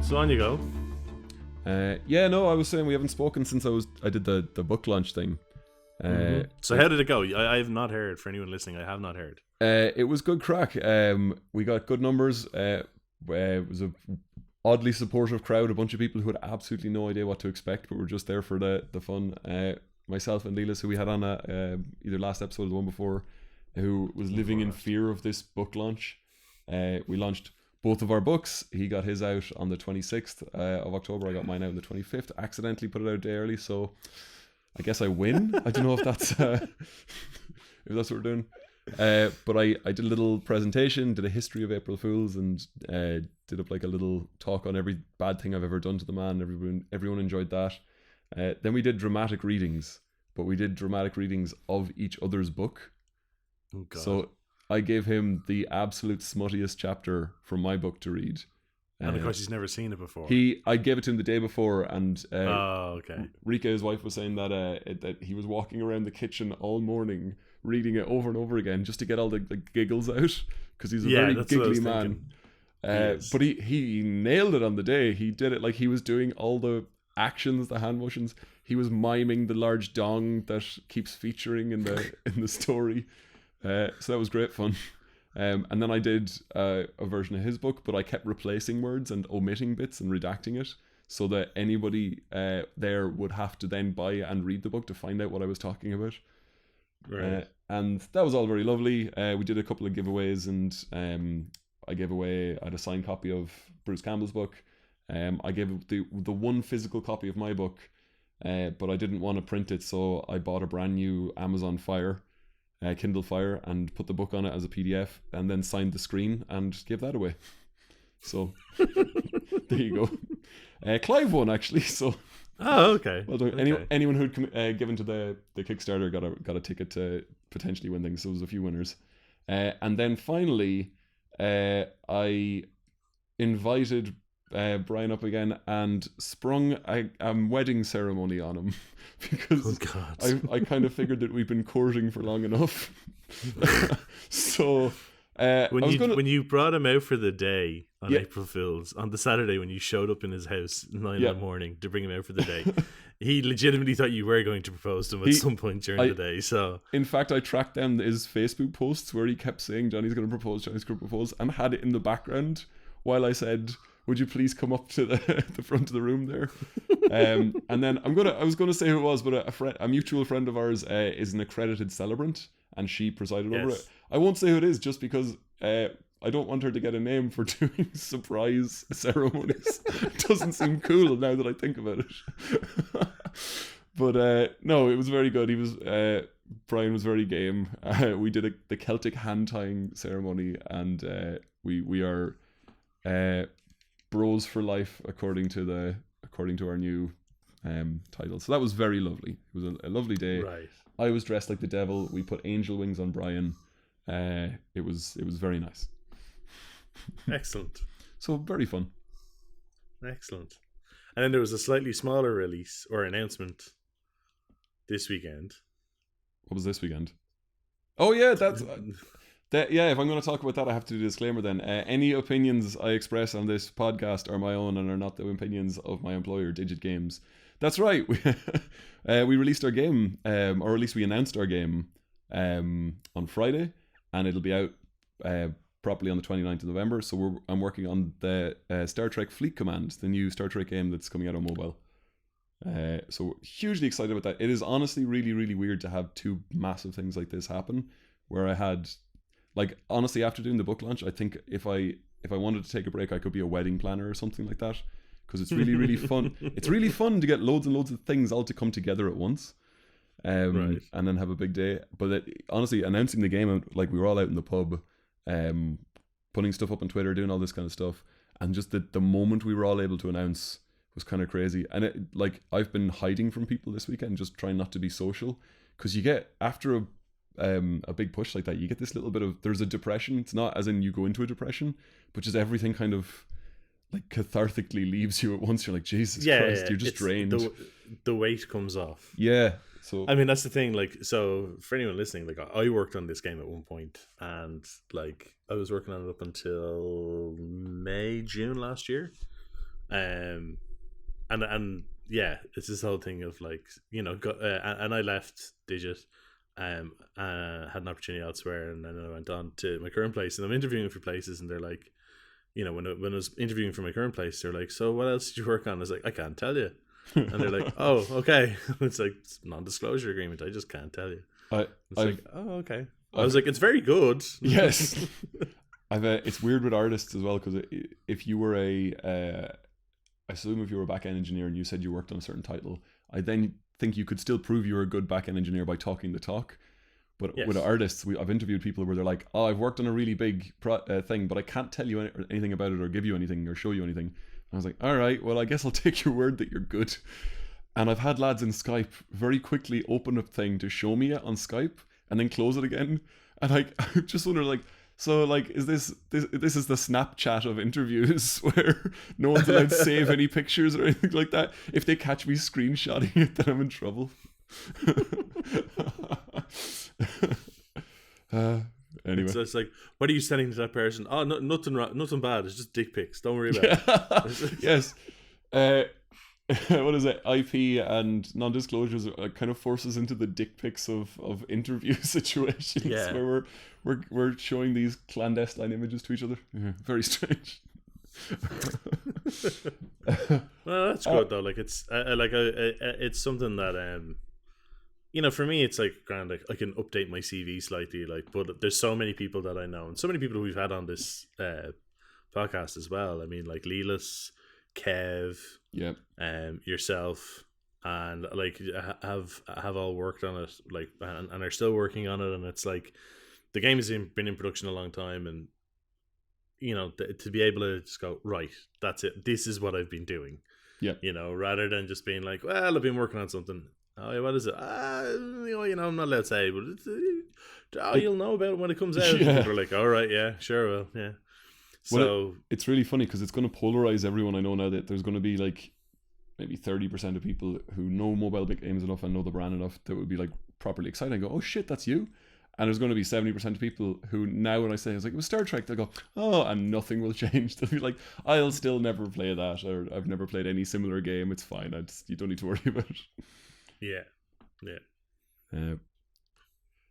So on you go. I was saying we haven't spoken since I did the book launch thing. So how did it go? I have not heard. For anyone listening, I have not heard. It was good crack. We got good numbers. It was a oddly supportive crowd, a bunch of people who had absolutely no idea what to expect, but were just there for the fun. Myself and Leela, who we had on either last episode or the one before, who was living in fear of this book launch. We launched both of our books. He got his out on the 26th of October. I got mine out on the 25th. Accidentally put it out a day early, so I guess I win. I don't know if that's if that's what we're doing. But I did a little presentation, did a history of April Fools, and did up like a little talk on every bad thing I've ever done to the man. Everyone enjoyed that. Then we did dramatic readings, but we did dramatic readings of each other's book. Oh, God. So I gave him the absolute smuttiest chapter from my book to read. And of course, he's never seen it before. I gave it to him the day before, and okay. Rika, his wife, was saying that that he was walking around the kitchen all morning reading it over and over again just to get all the giggles out, because he's a very giggly man. But he nailed it on the day. He did it like he was doing all the actions, the hand motions. He was miming the large dong that keeps featuring in the story. So that was great fun. And then I did a version of his book, but I kept replacing words and omitting bits and redacting it, so that anybody there would have to then buy and read the book to find out what I was talking about. Right. And that was all very lovely. We did a couple of giveaways, and I had a signed copy of Bruce Campbell's book. I gave the one physical copy of my book, but I didn't want to print it, so I bought a brand new Amazon Fire, Kindle Fire, and put the book on it as a PDF, and then signed the screen and gave that away. So there you go. Clive won, actually. So okay. Well done. Okay. Anyone who'd given to the Kickstarter got a ticket to potentially win things. So there was a few winners, and then finally, I invited Brian up again and sprung a wedding ceremony on him because I kind of figured that we've been courting for long enough. So when you brought him out for the day on April Fool's, on the Saturday when you showed up in his house at 9 in the morning to bring him out for the day, he legitimately thought you were going to propose to him at some point during the day. So in fact, I tracked down his Facebook posts where he kept saying Johnny's going to propose, and had it in the background while I said, would you please come up to the front of the room there? And then I was gonna say who it was, but a mutual friend of ours is an accredited celebrant, and she presided over it. I won't say who it is, just because I don't want her to get a name for doing surprise ceremonies. It doesn't seem cool now that I think about it. But no, it was very good. Brian was very game. We did the Celtic hand tying ceremony, and we are bros for life according to our new title. So that was very lovely. It was a lovely day. Right. I was dressed like the devil. We put angel wings on Brian. It was very nice. Excellent. So very fun. Excellent. And then there was a slightly smaller release or announcement this weekend. What was this weekend? Oh yeah, that's yeah. If I'm going to talk about that, I have to do a disclaimer then. Any opinions I express on this podcast are my own and are not the opinions of my employer, Digit Games. That's right. We released our game, or at least we announced our game on Friday, and it'll be out properly on the 29th of November. So I'm working on the Star Trek Fleet Command, the new Star Trek game that's coming out on mobile. So hugely excited about that. It is honestly really, really weird to have two massive things like this happen, where I had, like, honestly, after doing the book launch, I think if I wanted to take a break, I could be a wedding planner or something like that, because it's really, really fun. It's really fun to get loads and loads of things all to come together at once. Right. And then have a big day. But honestly, announcing the game, like, we were all out in the pub, putting stuff up on Twitter, doing all this kind of stuff, and just the moment we were all able to announce was kind of crazy. And I've been hiding from people this weekend, just trying not to be social, because you get, after a big push like that, you get this little bit of, there's a depression. It's not as in you go into a depression, but just everything kind of like cathartically leaves you at once. You're like, Jesus Christ, you're just drained. The weight comes off. Yeah. So I mean, that's the thing. Like, so for anyone listening, like, I worked on this game at one point, and like I was working on it up until May, June last year, And yeah, it's this whole thing of like, you know, and I left Digit, had an opportunity elsewhere, and then I went on to my current place, and I'm interviewing for places, and they're like, you know, when I was interviewing for my current place, they're like, so what else did you work on? I was like, I can't tell you. And they're like, oh, okay. It's like, it's non-disclosure agreement, I just can't tell you. Like, oh, okay. I was like, it's very good. Yes. It's weird with artists as well, because if you were I assume if you were a back-end engineer and you said you worked on a certain title, I then think you could still prove you're a good back-end engineer by talking the talk. But with artists, I've interviewed people where they're like, oh, I've worked on a really big thing, but I can't tell you anything about it or give you anything or show you anything. And I was like, all right, well, I guess I'll take your word that you're good. And I've had lads in Skype very quickly open a thing to show me it on Skype and then close it again. And I just wonder, like, so, like, is this is the Snapchat of interviews where no one's allowed to save any pictures or anything like that? If they catch me screenshotting it, then I'm in trouble. Anyway, so it's like, what are you sending to that person? Oh, nothing bad. It's just dick pics. Don't worry about it. Yes. What is it? IP and non-disclosures kind of forces into the dick pics of interview situations where we're showing these clandestine images to each other. Very strange. Well, that's good though. Like it's something that you know, for me, it's like grand. Like I can update my CV slightly. Like, but there's so many people that I know, and so many people we've had on this podcast as well. I mean, like Leelis, Kev, yourself, and like have all worked on it, like, and are still working on it. And it's like the game has been in production a long time, and you know, to be able to just go, right, that's it. This is what I've been doing. Yeah, you know, rather than just being like, well, I've been working on something. Oh, what is it? You know, I'm not allowed to say, but it's, you'll know about it when it comes out. Yeah. People are like, all right, yeah, sure, well, yeah. So it's really funny because it's going to polarize everyone. I know now that there's going to be like maybe 30% of people who know mobile games enough and know the brand enough that would be like properly excited and go, oh shit, that's you. And there's going to be 70% of people who now when I say, I was like, it was Star Trek, they'll go, oh, and nothing will change. They'll be like, I'll still never play that, or I've never played any similar game. It's fine. You don't need to worry about it. Yeah.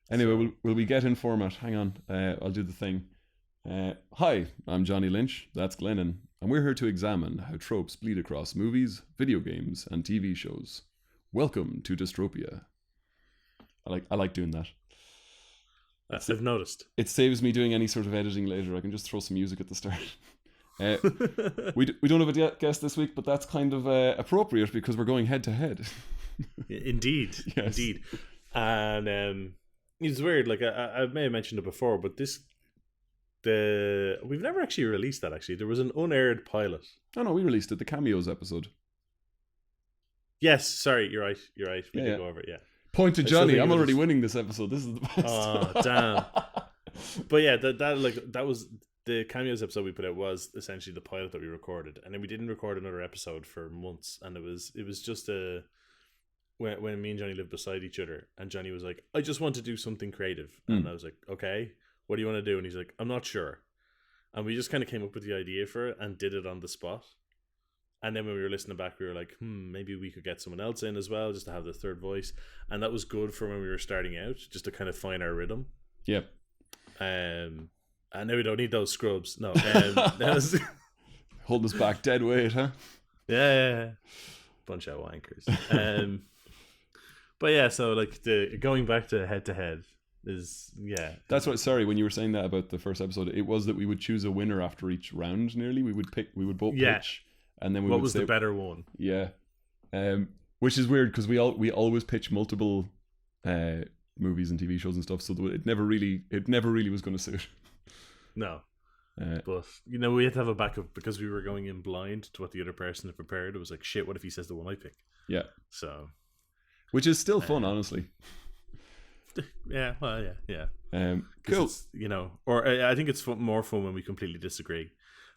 Anyway, will we get in format? Hang on, I'll do the thing. Hi, I'm Jonny Lynch. That's Glennon, and we're here to examine how tropes bleed across movies, video games, and TV shows. Welcome to Dystropia. I like doing that. I've noticed. It saves me doing any sort of editing later. I can just throw some music at the start. We don't have a guest this week, but that's kind of appropriate because we're going head to head. Indeed. Yes. Indeed. And it's weird, like I may have mentioned it before, but we've never actually released that. Actually, there was an unaired pilot. Oh no, we released it, the cameos episode. Yes, sorry, you're right. We did go over it. Yeah. Point to Jonny. I'm already winning this episode. This is the best. Oh damn! But yeah, that was the cameos episode we put out was essentially the pilot that we recorded, and then we didn't record another episode for months, and it was just when me and Jonny lived beside each other, and Jonny was like, I just want to do something creative. And I was like, okay, what do you want to do? And he's like, I'm not sure. And we just kind of came up with the idea for it and did it on the spot. And then when we were listening back, we were like, maybe we could get someone else in as well, just to have the third voice. And that was good for when we were starting out, just to kind of find our rhythm. Yep. And now we don't need those scrubs. No. Hold us back dead weight, huh? Yeah. Bunch of wankers. But yeah, so like going back to head is That's what. Sorry, when you were saying that about the first episode, it was that we would choose a winner after each round. Nearly, we would both pitch, and then what was the better one? Yeah, which is weird because we always pitch multiple movies and TV shows and stuff, so it never really was going to suit. No. But you know, we had to have a backup because we were going in blind to what the other person had prepared. It was like, shit, what if he says the one I pick? Yeah. So, which is still fun, honestly. Yeah. Well, yeah. Cool. You know, or I think it's more fun when we completely disagree.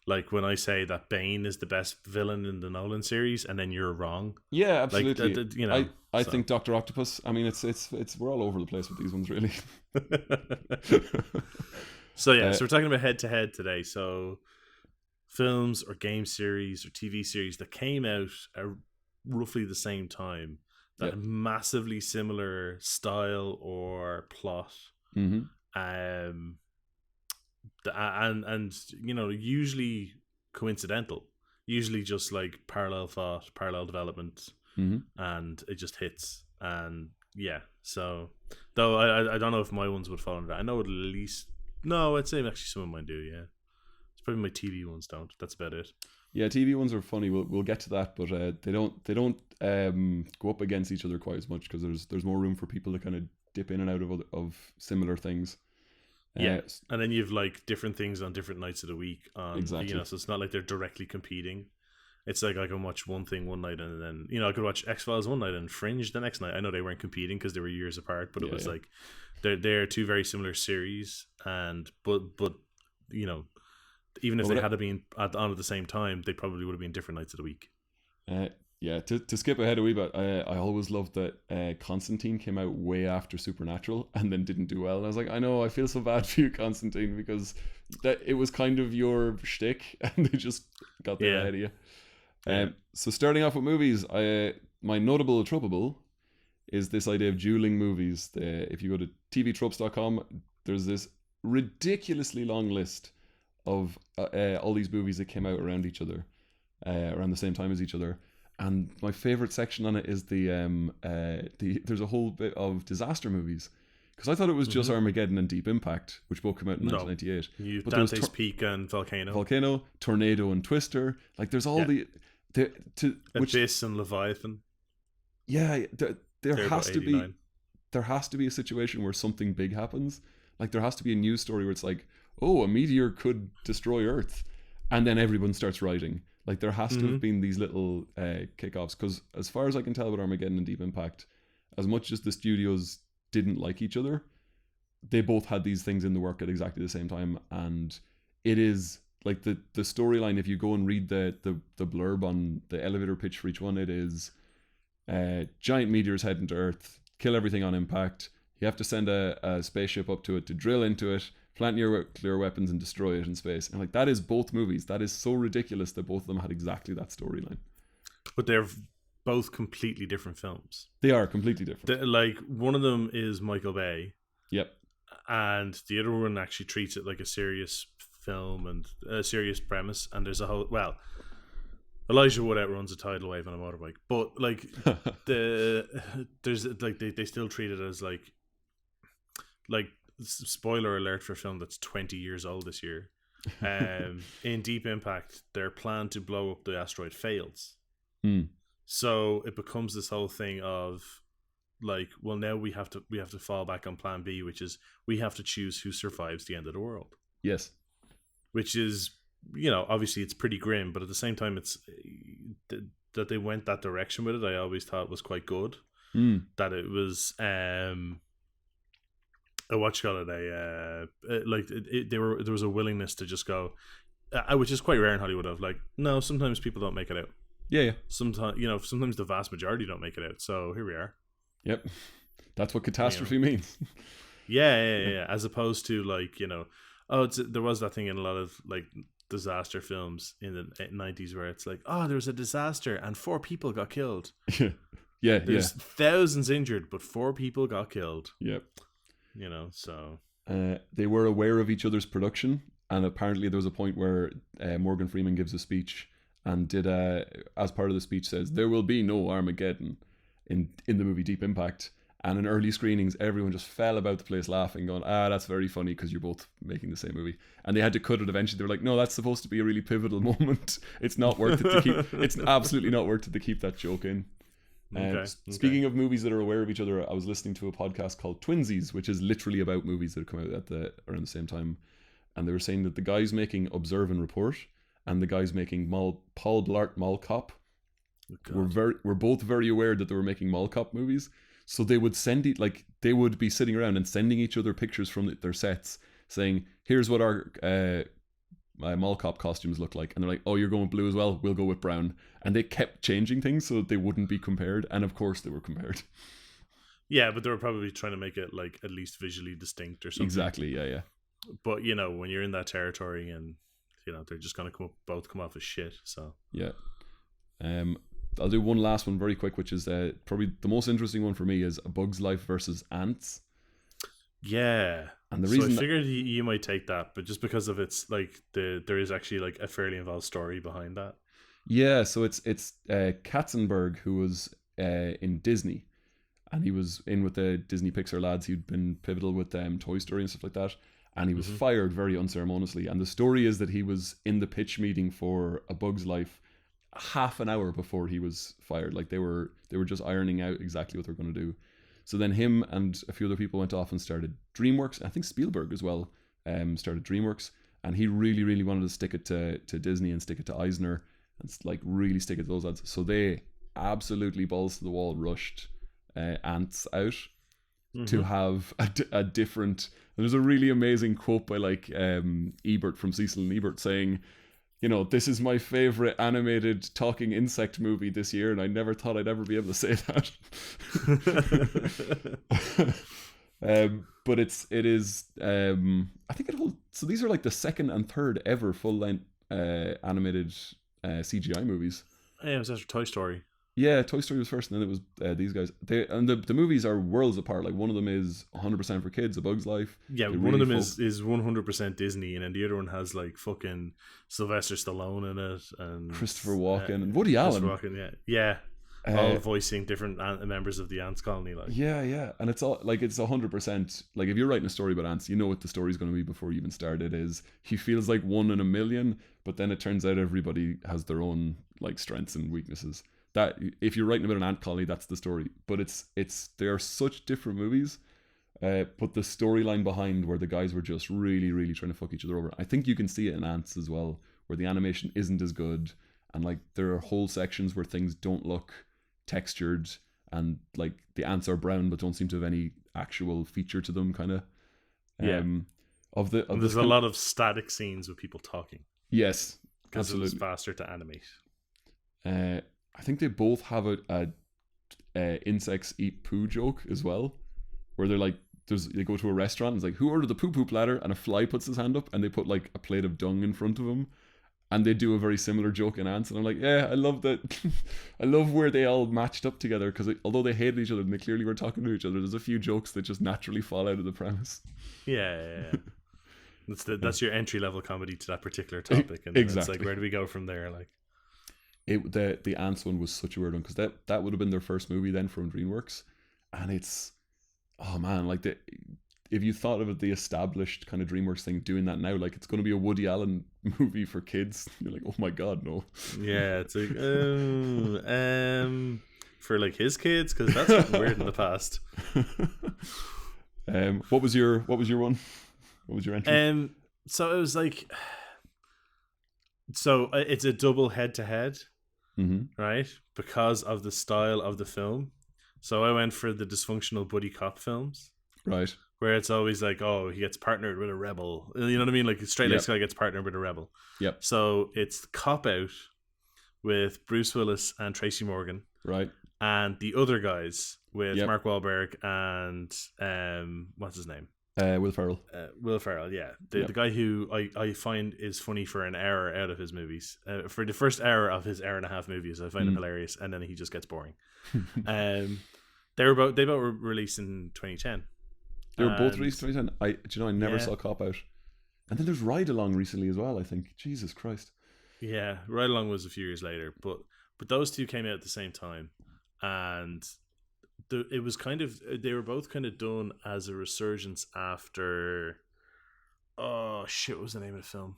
Like when I say that Bane is the best villain in the Nolan series, and then you're wrong. Yeah, absolutely. Like, you know, I think Dr. Octopus. I mean, it's we're all over the place with these ones, really. So yeah, so we're talking about head to head today. So films or game series or TV series that came out at roughly the same time that had massively similar style or plot. Mm-hmm. And usually coincidental, usually just like parallel thought, parallel development, and it just hits. And so though I don't know if my ones would fall into that. I know at least I'd say actually some of mine do. It's probably my TV ones don't. That's about it. Yeah, TV ones are funny. We'll get to that, but they don't go up against each other quite as much because there's more room for people to kind of dip in and out of similar things. And then you've like different things on different nights of the week. Exactly. So it's not like they're directly competing. It's like I can watch one thing one night and then I could watch X-Files one night and Fringe the next night. I know they weren't competing because they were years apart, but it was like they're two very similar series, and but even if they had been on at the same time, they probably would have been different nights of the week. To skip ahead a wee bit, I always loved that Constantine came out way after Supernatural and then didn't do well. And I was like, I know, I feel so bad for you, Constantine, because that it was kind of your shtick and they just got there ahead of you. So starting off with movies, my notable tropable is this idea of dueling movies. If you go to tvtropes.com, there's this ridiculously long list of all these movies that came out around each other, around the same time as each other. And my favorite section on it is there's a whole bit of disaster movies, because I thought it was just Armageddon and Deep Impact, which both came out in 1998. But Dante's Peak and Volcano, Tornado, and Twister. Like there's all Abyss and Leviathan. Yeah, there has to be a situation where something big happens. Like there has to be a news story where it's like, oh, a meteor could destroy Earth, and then everyone starts writing. Like there has to have been these little kickoffs, because as far as I can tell with Armageddon and Deep Impact, as much as the studios didn't like each other, they both had these things in the work at exactly the same time. And it is like the storyline, if you go and read the blurb on the elevator pitch for each one, it is giant meteors heading to Earth, kill everything on impact. You have to send a spaceship up to it to drill into it, plant nuclear weapons, and destroy it in space. And like that is both movies. That is so ridiculous that both of them had exactly that storyline. But they're both completely different films. They are completely different. Like one of them is Michael Bay. Yep. And the other one actually treats it like a serious film and a serious premise. And there's a whole Elijah Wood outruns a tidal wave on a motorbike, but like there's like they still treat it as like spoiler alert for a film that's 20 years old this year. In Deep Impact, their plan to blow up the asteroid fails. So it becomes this whole thing of like, well, now we have to fall back on plan B, which is we have to choose who survives the end of the world. Yes. Which is, obviously it's pretty grim, but at the same time, it's that they went that direction with it. I always thought was quite good. That it was there was a willingness to just go, which is quite rare in Hollywood. Of like, no, sometimes people don't make it out. Yeah. Sometimes the vast majority don't make it out. So here we are. Yep, that's what catastrophe means. Yeah. As opposed to like, there was that thing in a lot of like disaster films in the 90s where it's like, oh, there was a disaster and 4 people got killed. There's thousands injured, but 4 people got killed. Yep. So they were aware of each other's production, and apparently there was a point where Morgan Freeman gives a speech and did as part of the speech says there will be no Armageddon in the movie Deep Impact. And in early screenings, everyone just fell about the place laughing, going, that's very funny because you're both making the same movie. And they had to cut it eventually. They were like, no, that's supposed to be a really pivotal moment. It's not worth it to keep. It's absolutely not worth it to keep that joke in. Speaking of movies that are aware of each other, I was listening to a podcast called Twinsies, which is literally about movies that come out around the same time. And they were saying that the guys making Observe and Report and the guys making Paul Blart Mall Cop were both very aware that they were making Mall Cop movies. So they would they would be sitting around and sending each other pictures from their sets saying, here's what our Mall Cop costumes look like. And they're like, oh, you're going blue as well? We'll go with brown. And they kept changing things so that they wouldn't be compared. And of course they were compared. Yeah, but they were probably trying to make it like at least visually distinct or something. Exactly, yeah. But, when you're in that territory and they're just going to both come off as shit. So yeah. I'll do one last one very quick, which is probably the most interesting one for me, is A Bug's Life versus Ants. Yeah, and the reason I figured you might take that, but just because of its like there is actually like a fairly involved story behind that. Yeah, so it's Katzenberg, who was in Disney, and he was in with the Disney Pixar lads. He'd been pivotal with Toy Story and stuff like that, and he was fired very unceremoniously. And the story is that he was in the pitch meeting for A Bug's Life half an hour before he was fired. Like they were just ironing out exactly what they're going to do. So then him and a few other people went off and started DreamWorks. I think Spielberg as well started DreamWorks, and he really, really wanted to stick it to Disney and stick it to Eisner and like really stick it to those lads. So they absolutely balls to the wall rushed Ants out to have a different. There's a really amazing quote by like Ebert from Cecil and Ebert saying, this is my favorite animated talking insect movie this year, and I never thought I'd ever be able to say that. But it is I think it holds. So these are like the second and third ever full length animated CGI movies. Yeah, it was after Toy Story. Yeah, Toy Story was first, and then it was these guys. The movies are worlds apart. Like one of them is 100% for kids, A Bug's Life. Yeah, one of them is 100% Disney, and then the other one has like fucking Sylvester Stallone in it and Christopher Walken and Woody Allen. Yeah. All voicing different members of the ants colony. Like yeah, and it's all like it's 100%. Like if you're writing a story about ants, you know what the story's going to be before you even start. It is he feels like one in a million, but then it turns out everybody has their own like strengths and weaknesses. That if you're writing about an ant colony, that's the story. But they are such different movies. But the storyline behind where the guys were just really, really trying to fuck each other over. I think you can see it in Ants as well, where the animation isn't as good, and like there are whole sections where things don't look textured, and like the ants are brown but don't seem to have any actual feature to them, kind of. There's a lot of static scenes with people talking. Yes, because absolutely. It was faster to animate. I think they both have a insects eat poo joke as well, where they're like, they go to a restaurant and it's like, who ordered the poo platter? And a fly puts his hand up and they put like a plate of dung in front of him, and they do a very similar joke in Ants. And I'm like, yeah, I love that. I love where they all matched up together, because although they hated each other and they clearly were talking to each other, there's a few jokes that just naturally fall out of the premise. Yeah. That's your entry level comedy to that particular topic, and exactly. It's like, where do we go from there? Like. The Ants one was such a weird one, because that would have been their first movie then from DreamWorks, and it's, oh man, like if you thought of it, the established kind of DreamWorks thing doing that now, like it's going to be a Woody Allen movie for kids, you're like, oh my god, no. Yeah, it's like for like his kids, because that's gotten weird in the past. What was your one? What was your entry? So it was like, so it's a double head-to-head. Right, because of the style of the film. So I went for the dysfunctional buddy cop films, right, where it's always like, oh, he gets partnered with a rebel, you know what I mean, like Straight Laced Guy gets partnered with a rebel. Yep. So it's Cop Out with Bruce Willis and Tracy Morgan, right, and the other guys with Mark Wahlberg and what's his name, Will Ferrell. Will Ferrell, yeah. The guy who I find is funny for an hour out of his movies. For the first hour of his hour and a half movies, I find him hilarious, and then he just gets boring. They both were released in 2010. They were both released in 2010. I never saw Cop Out. And then there's Ride Along recently as well, I think. Jesus Christ. Yeah, Ride Along was a few years later, but those two came out at the same time, and it was kind of, they were both kind of done as a resurgence after, oh shit, what was the name of the film?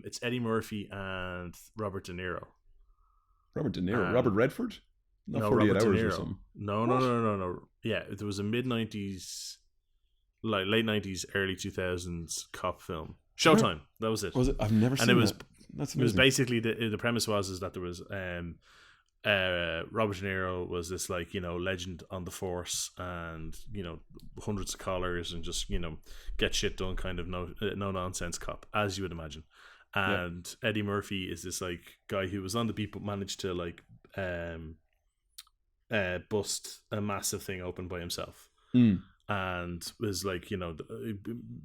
It's Eddie Murphy and Robert De Niro. Robert Redford? Not no, 48 Robert Hours De Niro. or something. No. Yeah, there was a mid-90s, like late 90s, early 2000s cop film. Showtime. That was it. Was it? I've never seen it. That's amazing. It was basically, the premise was that there was Robert De Niro was this, like, you know, legend on the force, and, you know, hundreds of collars, and just, you know, get shit done kind of no nonsense cop, as you would imagine. And Eddie Murphy is this like guy who was on the beat but managed to like bust a massive thing open by himself. and was like,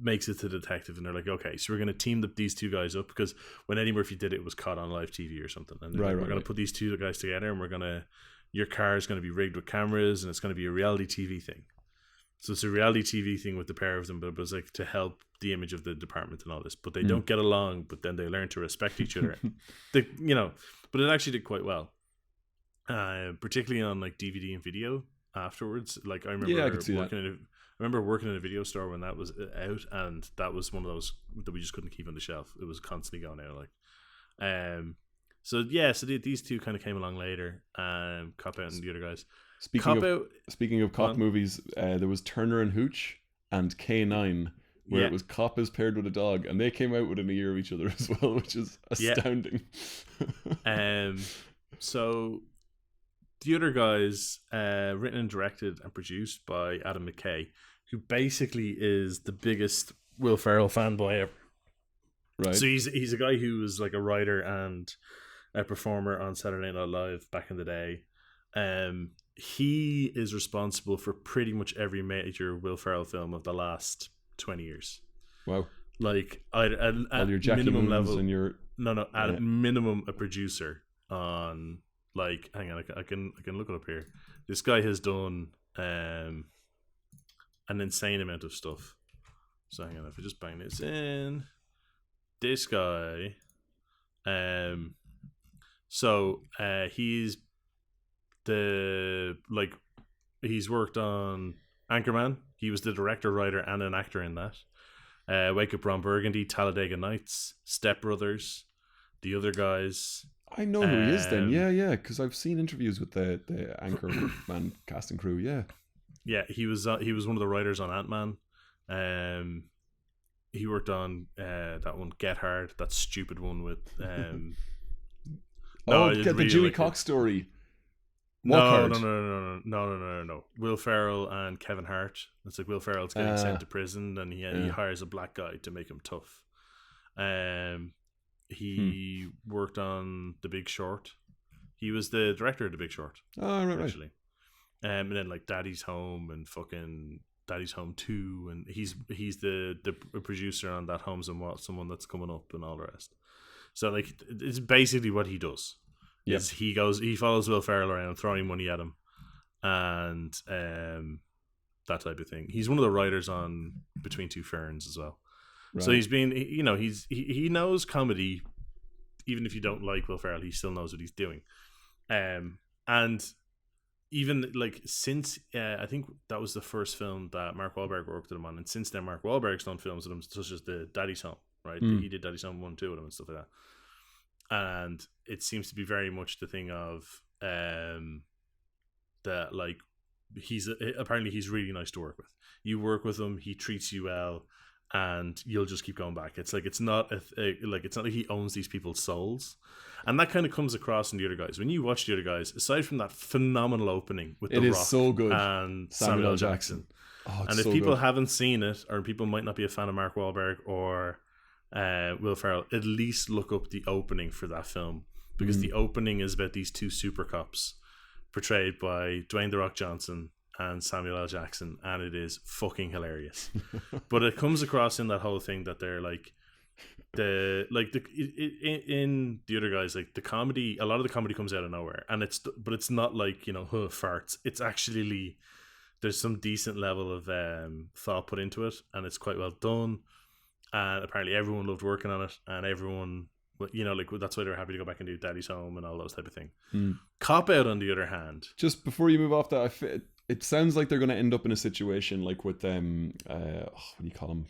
makes it to detective, and they're like, okay, so we're going to team these two guys up, because when Eddie Murphy did it, it was caught on live TV or something, and we're going to put these two guys together, and your car is going to be rigged with cameras, and it's going to be a reality TV thing. So it's a reality TV thing with the pair of them, but it was like to help the image of the department and all this. But they don't get along, but then they learn to respect each other. But it actually did quite well, particularly on like DVD and video afterwards. Like I remember working in a video store when that was out, and that was one of those that we just couldn't keep on the shelf. It was constantly going out. So these two kind of came along later, Cop Out and the other guys. Speaking of cop movies, there was Turner and Hooch and K9, where it was cop is paired with a dog, and they came out within a year of each other as well, which is astounding. So the other guys, written and directed and produced by Adam McKay, who basically is the biggest Will Ferrell fanboy ever. Right. So he's a guy who was like a writer and a performer on Saturday Night Live back in the day. He is responsible for pretty much every major Will Ferrell film of the last 20 years. Wow. Like at your minimum level, and your minimum a producer on, like, hang on, I can look it up here. This guy has done an insane amount of stuff. So hang on, if I just bang this in, this guy, he's he's worked on Anchorman. He was the director, writer, and an actor in that. Wake Up Ron Burgundy, Talladega Nights, Step Brothers, the other guys. I know who he is then. Yeah, because I've seen interviews with the Anchorman cast and crew. Yeah, he was one of the writers on Ant-Man. He worked on that one, Get Hard, that stupid one with the Dewey Cox story. No. Will Ferrell and Kevin Hart. It's like Will Ferrell's getting sent to prison, and he hires a black guy to make him tough. He worked on The Big Short. He was the director of The Big Short. Oh, right, actually. And then like Daddy's Home and fucking Daddy's Home 2, and he's the producer on That Home's and What, Someone That's Coming Up, and all the rest. So like it's basically what he does. Yep. He follows Will Ferrell around, throwing money at him, and that type of thing. He's one of the writers on Between Two Ferns as well. Right. So he knows comedy, even if you don't like Will Ferrell, he still knows what he's doing. And even like since I think that was the first film that Mark Wahlberg worked with him on, and since then Mark Wahlberg's done films with him, such as the Daddy's Home, right? He did Daddy's Home 1, 2 with him and stuff like that. And it seems to be very much the thing of that, like, he's really nice to work with. You work with him, he treats you well, and you'll just keep going back. It's like it's not like he owns these people's souls, and that kind of comes across in the other guys. When you watch the other guys, aside from that phenomenal opening with The Rock, so good, and Samuel L. Jackson. And if people haven't seen it, or people might not be a fan of Mark Wahlberg or Will Ferrell, at least look up the opening for that film, because the opening is about these two super cops portrayed by Dwayne "The Rock" Johnson and Samuel L. Jackson, and it is fucking hilarious. But it comes across in that whole thing that they're like in the other guys, like the comedy, a lot of the comedy comes out of nowhere, and it's not like farts. It's actually, there's some decent level of thought put into it, and it's quite well done. And apparently everyone loved working on it, and everyone, like, that's why they're happy to go back and do Daddy's Home and all those type of thing. Cop Out, on the other hand, just before you move off that, it sounds like they're going to end up in a situation like with what do you call him,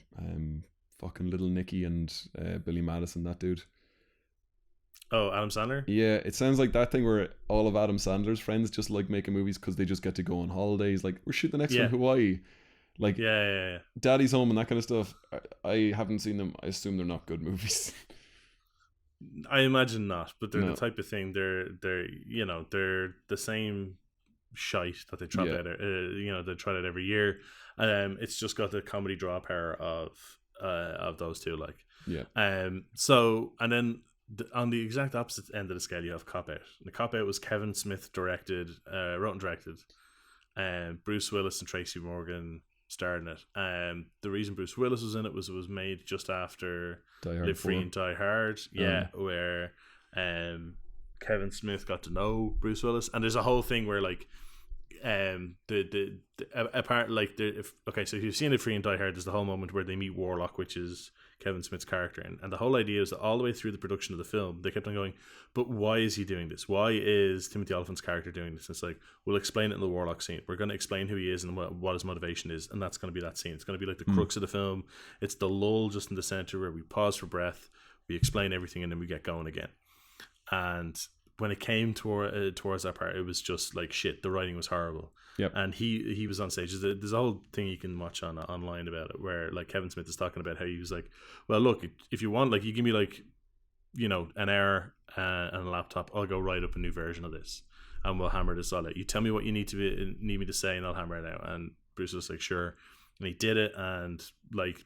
fucking Little Nicky and Billy Madison, that dude. Oh, Adam Sandler? Yeah, it sounds like that thing where all of Adam Sandler's friends just like making movies because they just get to go on holidays. Like, we're shooting the next one in Hawaii. Like, yeah. Daddy's Home and that kind of stuff. I haven't seen them. I assume they're not good movies. I imagine not, but they're the type of thing. They're the same shite that they trot out. They trot out every year. It's just got the comedy draw power of those two. Like, So, and then on the exact opposite end of the scale, you have Cop Out. The Cop Out was Kevin Smith wrote and directed. Bruce Willis and Tracy Morgan starring it. The reason Bruce Willis was in it was made just after Die Hard Live Free 4. and Die Hard. Where Kevin Smith got to know Bruce Willis, and there's a whole thing where like the apart like the so if you've seen Live Free and Die Hard, there's the whole moment where they meet Warlock, which is Kevin Smith's character, and the whole idea is that all the way through the production of the film they kept on going, but why is he doing this? Why is Timothy Olyphant's character doing this? And it's like, we'll explain it in the Warlock scene. We're going to explain who he is and what his motivation is, and that's going to be that scene. It's going to be like the crux of the film. It's the lull just in the center where we pause for breath, we explain everything, and then we get going again. And when it came towards that part, it was just like shit. The writing was horrible. Yep. And he was on stage. There's a whole thing you can watch online about it, where like Kevin Smith is talking about how he was like, well, look, if you want, like, you give me like, you know, an hour and a laptop, I'll go write up a new version of this, and we'll hammer this all out. You tell me what you need me to say, and I'll hammer it out. And Bruce was like, sure. And he did it, and like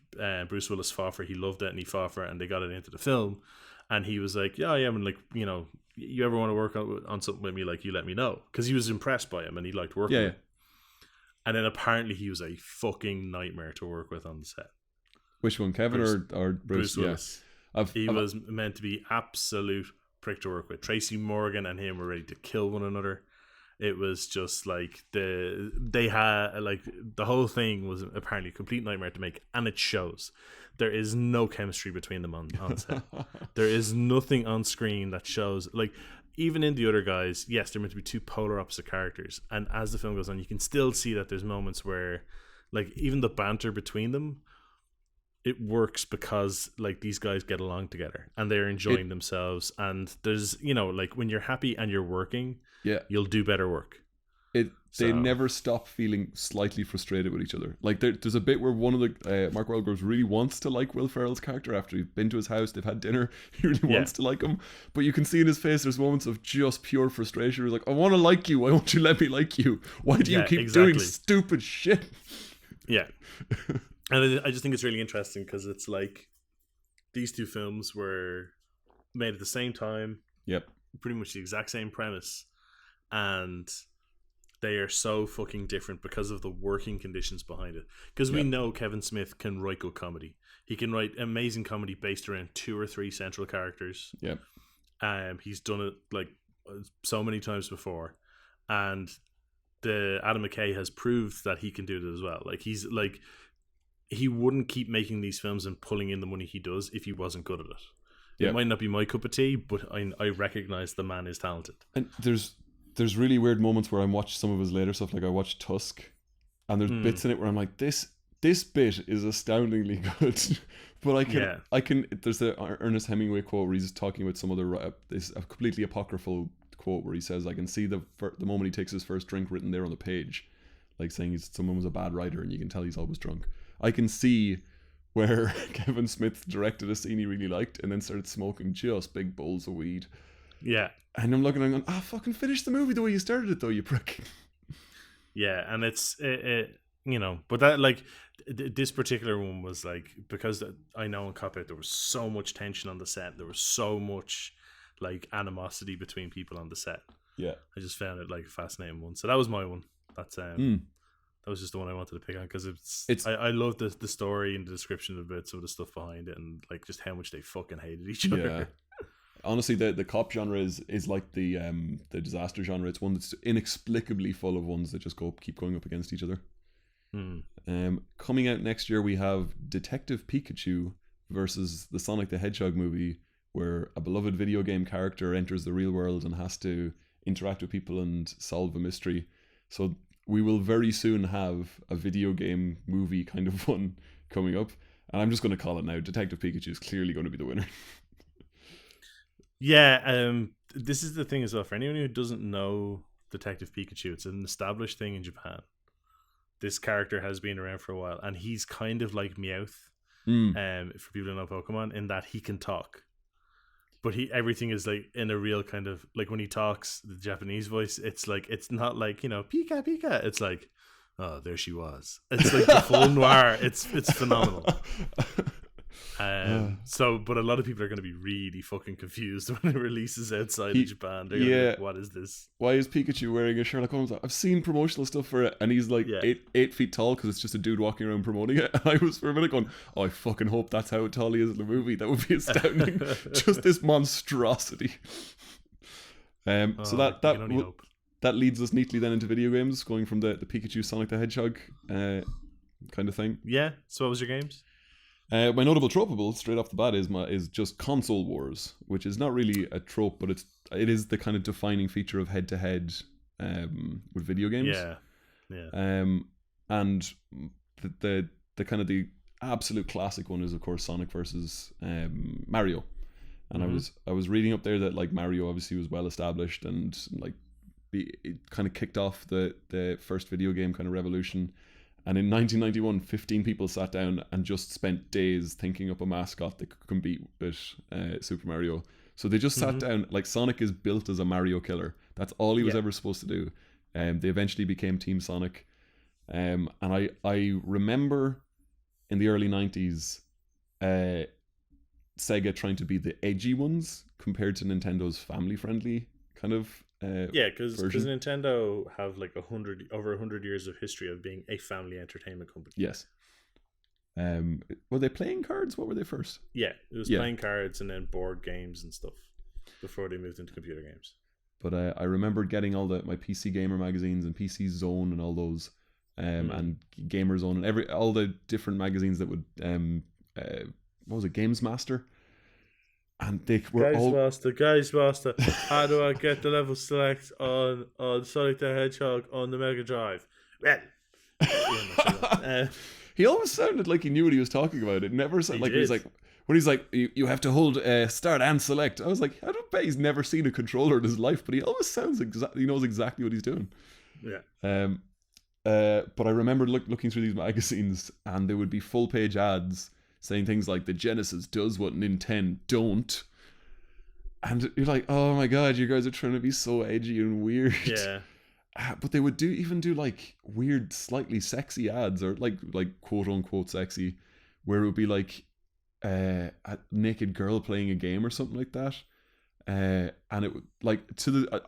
Bruce Willis fought for it. He loved it, and he fought for it, and they got it into the film. And he was like, yeah, and like, you know, you ever want to work on something with me, like, you let me know. Because he was impressed by him and he liked working with him. And then apparently he was a fucking nightmare to work with on the set. Which one, Kevin or Bruce? Willis. He was meant to be absolute prick to work with. Tracy Morgan and him were ready to kill one another. It was just like they had like the whole thing was apparently a complete nightmare to make, and it shows. There is no chemistry between them on set. There is nothing on screen that shows, like, even in the other guys, yes, they're meant to be two polar opposite characters, and as the film goes on, you can still see that there's moments where, like, even the banter between them, it works because like these guys get along together and they're enjoying themselves, and there's, you know, like when you're happy and you're working, you'll do better work. They never stop feeling slightly frustrated with each other. Like there's a bit where one of the Mark Wahlberg really wants to like Will Ferrell's character after he's been to his house, they've had dinner, he really wants to like him, but you can see in his face there's moments of just pure frustration. He's like, I want to like you, why won't you let me like you? Why do you keep doing stupid shit? And I just think it's really interesting because it's like these two films were made at the same time, pretty much the exact same premise, and they are so fucking different because of the working conditions behind it. Because we know Kevin Smith can write good comedy. He can write amazing comedy based around 2 or 3 central characters. He's done it like so many times before, and the Adam McKay has proved that he can do it as well. Like he's like, he wouldn't keep making these films and pulling in the money he does if he wasn't good at it. It might not be my cup of tea, but I recognize the man is talented. And there's really weird moments where I watch some of his later stuff, like I watched Tusk, and there's bits in it where I'm like, this bit is astoundingly good. But I can there's the Ernest Hemingway quote where he's talking about some other this a completely apocryphal quote where he says, I can see the moment he takes his first drink written there on the page, like saying someone was a bad writer and you can tell he's always drunk. I can see where Kevin Smith directed a scene he really liked and then started smoking just big bowls of weed. And I'm looking and I'm going, fucking finish the movie the way you started it though, you prick. And it's you know, but that, like, this particular one was like, because I know in Cop Out there was so much tension on the set, there was so much like animosity between people on the set. I just found it like a fascinating one. So that was my one. That's that was just the one I wanted to pick on because I love the story and the description about some of the stuff behind it, and like just how much they fucking hated each other. Honestly, the cop genre is like the disaster genre. It's one that's inexplicably full of ones that just keep going up against each other. Coming out next year, we have Detective Pikachu versus the Sonic the Hedgehog movie, where a beloved video game character enters the real world and has to interact with people and solve a mystery. So we will very soon have a video game movie kind of one coming up, and I'm just going to call it now. Detective Pikachu is clearly going to be the winner. This is the thing as well. For anyone who doesn't know Detective Pikachu, it's an established thing in Japan. This character has been around for a while, and he's kind of like Meowth. For people who know Pokemon, in that he can talk, but everything is like in a real kind of like, when he talks the Japanese voice, it's like, it's not like, you know, Pika Pika. It's like, oh, there she was. It's like the full noir. It's phenomenal. But a lot of people are going to be really fucking confused when it releases outside of Japan. They're gonna be like, what is this? Why is Pikachu wearing a Sherlock Holmes? I've seen promotional stuff for it, and he's like 8 feet tall because it's just a dude walking around promoting it. And I was for a minute going, oh, I fucking hope that's how tall he is in the movie. That would be astounding. Just this monstrosity. So that leads us neatly then into video games, going from the Pikachu Sonic the Hedgehog kind of thing. Yeah. So what was your games? My notable tropeable straight off the bat is just console wars, which is not really a trope, but it is the kind of defining feature of head to head with video games. Yeah. And the kind of the absolute classic one is of course Sonic versus Mario. And I was reading up there that like Mario obviously was well established and like it kind of kicked off the first video game kind of revolution. And in 1991, 15 people sat down and just spent days thinking up a mascot that could compete with Super Mario. So they just sat down, like Sonic is built as a Mario killer. That's all he was ever supposed to do. They eventually became Team Sonic. And I remember in the early 90s, Sega trying to be the edgy ones compared to Nintendo's family-friendly kind of because Nintendo have like over 100 years of history of being a family entertainment company. Yes. Were they playing cards? What were they first? Yeah, it was playing cards and then board games and stuff before they moved into computer games. But I remember getting all my PC Gamer magazines and PC Zone and all those, and Gamer Zone and all the different magazines that would what was it, Games Master. And they were Guys Master, how do I get the level select on Sonic the Hedgehog on the Mega Drive? Well, he always sounded like he knew what he was talking about. It never sounded like he's like when he's like you have to hold start and select. I was like, I don't bet he's never seen a controller in his life, but he always sounds he knows exactly what he's doing. Yeah. But I remember looking through these magazines, and there would be full page ads saying things like the Genesis does what Nintendo don't. And you're like, oh my god, you guys are trying to be so edgy and weird. Yeah. But they would do like weird, slightly sexy ads, or like quote unquote sexy, where it would be like a naked girl playing a game or something like that. And it would like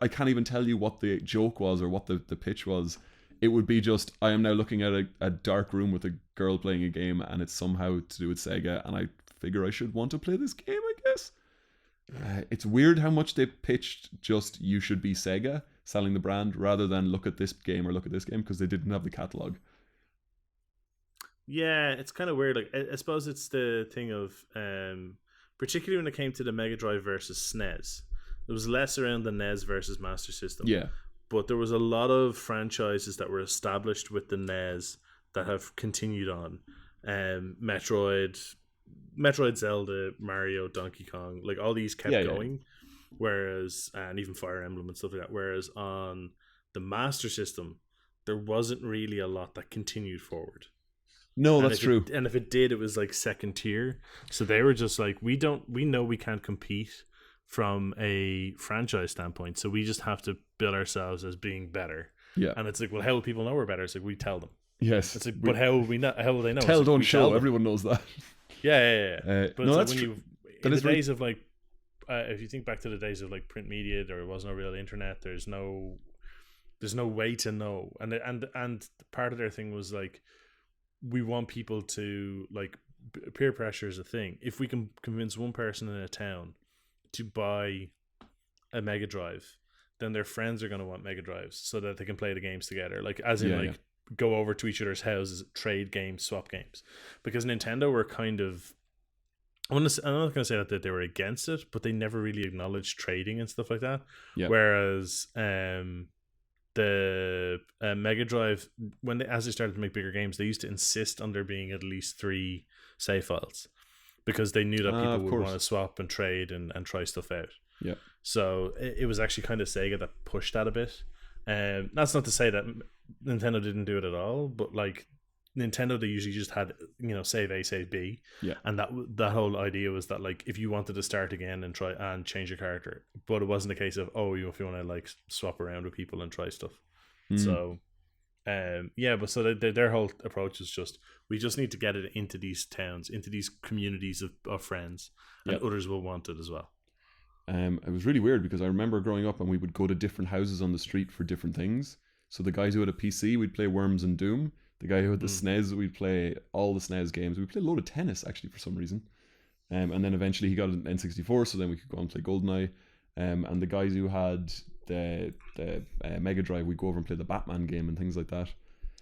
I can't even tell you what the joke was or what the pitch was. It would be just, I am now looking at a dark room with a girl playing a game, and it's somehow to do with Sega, and I figure I should want to play this game, I guess. It's weird how much they pitched just, you should be Sega, selling the brand, rather than look at this game or look at this game, because they didn't have the catalog. Yeah, it's kind of weird. Like, I suppose it's the thing of, particularly when it came to the Mega Drive versus SNES, it was less around the NES versus Master System. Yeah. But there was a lot of franchises that were established with the NES that have continued on. Metroid, Zelda, Mario, Donkey Kong, like all these kept going. Whereas, and even Fire Emblem and stuff like that. Whereas on the Master System, there wasn't really a lot that continued forward. No, that's true. And if it did, it was like second tier. So they were just like, we know we can't compete from a franchise standpoint, so we just have to build ourselves as being better. Yeah. And it's like, well, how will people know we're better? It's like, we tell them. Yes. It's like, but how will we know? How will they know? Tell, don't show. Everyone knows that. Yeah. But no, it's that's like true. In the days of like, if you think back to the days of like print media, there was no real internet. There's no way to know. And part of their thing was like, we want people to like, peer pressure is a thing. If we can convince one person in a town to buy a Mega Drive, then their friends are going to want Mega Drives so that they can play the games together. Like, as in go over to each other's houses, trade games, swap games. Because Nintendo were kind of, I'm not going to say that they were against it, but they never really acknowledged trading and stuff like that. Yeah. Whereas the Mega Drive, as they started to make bigger games, they used to insist on there being at least 3 save files, because they knew that people would want to swap and trade and try stuff out. Yeah. So it was actually kind of Sega that pushed that a bit. That's not to say that Nintendo didn't do it at all, but like Nintendo, they usually just had, save A, save B. Yeah. And that whole idea was that like, if you wanted to start again and try and change your character, but it wasn't a case of, if you want to like swap around with people and try stuff. So Yeah, but so their whole approach is just, we just need to get it into these towns, into these communities of friends, and others will want it as well. It was really weird because I remember growing up and we would go to different houses on the street for different things. So the guys who had a PC, we'd play Worms and Doom. The guy who had the SNES, we'd play all the SNES games. We played a load of tennis, actually, for some reason. And then eventually he got an N64, so then we could go and play GoldenEye. And the guys who had the Mega Drive, we'd go over and play the Batman game and things like that.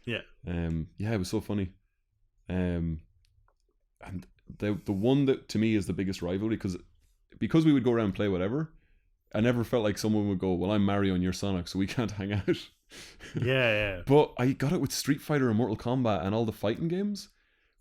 Yeah. Yeah, it was so funny. And the one that to me is the biggest rivalry, because we would go around and play whatever, I never felt like someone would go, well, I'm Mario and you're Sonic, so we can't hang out. Yeah. But I got it with Street Fighter and Mortal Kombat and all the fighting games,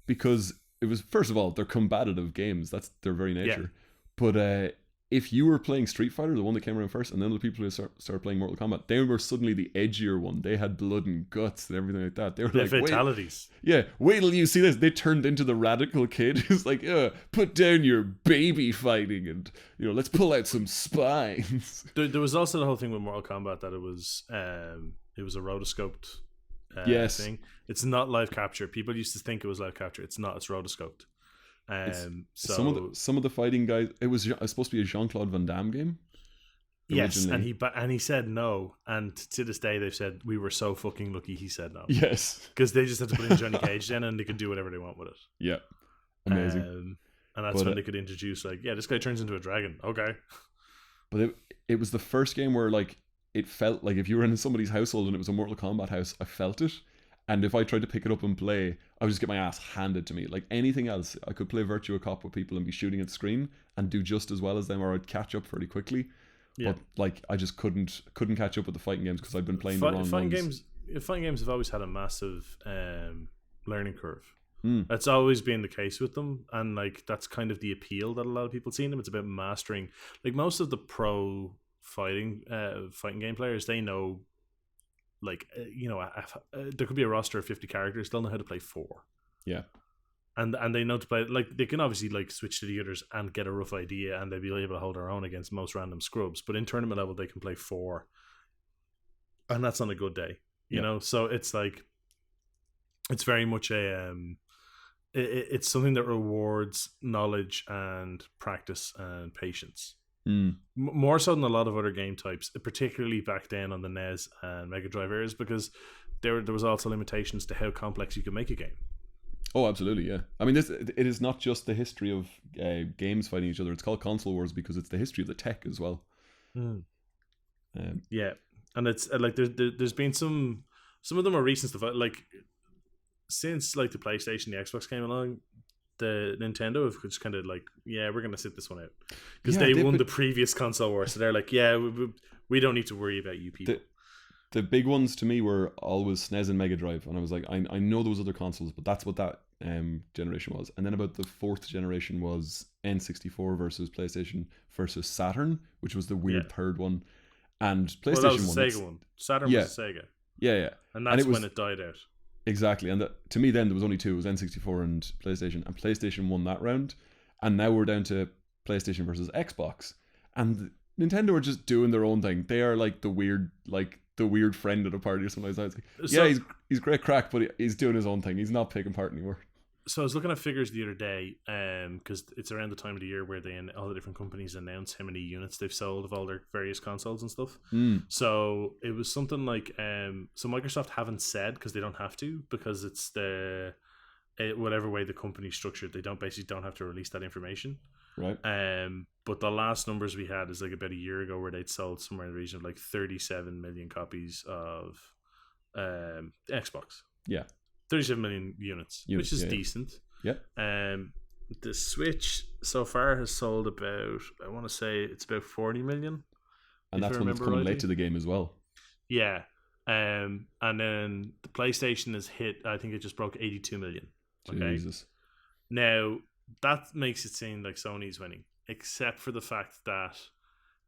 because it was, first of all, they're combative games. That's their very nature. Yeah. But if you were playing Street Fighter, the one that came around first, and then the people who started playing Mortal Kombat, they were suddenly the edgier one. They had blood and guts and everything like that. They were like fatalities. Wait till you see this. They turned into the radical kid who's like, put down your baby fighting and, let's pull out some spines. There was also the whole thing with Mortal Kombat that it was a rotoscoped thing. It's not live capture. People used to think it was live capture. It's not. It's rotoscoped. So some of the fighting guys, it was supposed to be a Jean-Claude Van Damme game. Yes, and he said no, and to this day they've said we were so fucking lucky he said no. Yes, because they just had to put in Johnny Cage then, and they could do whatever they want with it. Yeah, amazing. And that's when they could introduce this guy turns into a dragon. Okay, but it was the first game where it felt like if you were in somebody's household and it was a Mortal Kombat house, I felt it. And if I tried to pick it up and play, I would just get my ass handed to me. Like anything else, I could play Virtua Cop with people and be shooting at the screen and do just as well as them, or I'd catch up fairly quickly. Yeah. But I just couldn't catch up with the fighting games because I'd been playing the wrong fighting ones. Fighting games have always had a massive learning curve. That's always been the case with them, and that's kind of the appeal that a lot of people see in them. It's about mastering. Most of the pro fighting game players, they know. There could be a roster of 50 characters. They'll know how to play 4. Yeah, and they know to play. They can obviously switch to the others and get a rough idea, and they'll be able to hold their own against most random scrubs. But in tournament level, they can play 4, and that's on a good day. You know, so it's it's very much a it's something that rewards knowledge and practice and patience. More so than a lot of other game types, particularly back then on the NES and Mega Drive eras, because there was also limitations to how complex you could make a game. Oh, absolutely, yeah. I mean, it is not just the history of games fighting each other. It's called console wars because it's the history of the tech as well. Yeah, and it's there's been some of them are recent stuff. Since the PlayStation, the Xbox came along, the Nintendo have just kind of we're gonna sit this one out because they won the previous console war, so they're we don't need to worry about you people. The big ones to me were always SNES and Mega Drive, and I was like, I know there was other consoles, but that's what that generation was. And then about the 4th generation was N64 versus PlayStation versus Saturn, which was the weird third one, and PlayStation that was the Sega one. Saturn was the Sega. Yeah, and that's when it died out. Exactly, and to me then there was only 2. It was N64 and PlayStation won that round, and now we're down to PlayStation versus Xbox, and Nintendo are just doing their own thing. They are the weird friend at a party or something like that. It's he's great crack, but he's doing his own thing. He's not taking part anymore. So I was looking at figures the other day, because it's around the time of the year where all the different companies announce how many units they've sold of all their various consoles and stuff. So it was something so Microsoft haven't said because they don't have to, because it's whatever way the company's structured, they don't have to release that information. Right. But the last numbers we had is about a year ago where they'd sold somewhere in the region of 37 million copies of Xbox. Yeah. 37 million units, which is decent. Yeah. The Switch so far has sold about, I want to say it's about 40 million. And that's when it's coming late to the game as well. Yeah. And then the PlayStation has hit, I think it just broke 82 million. Okay. Jesus. Now, that makes it seem like Sony's winning, except for the fact that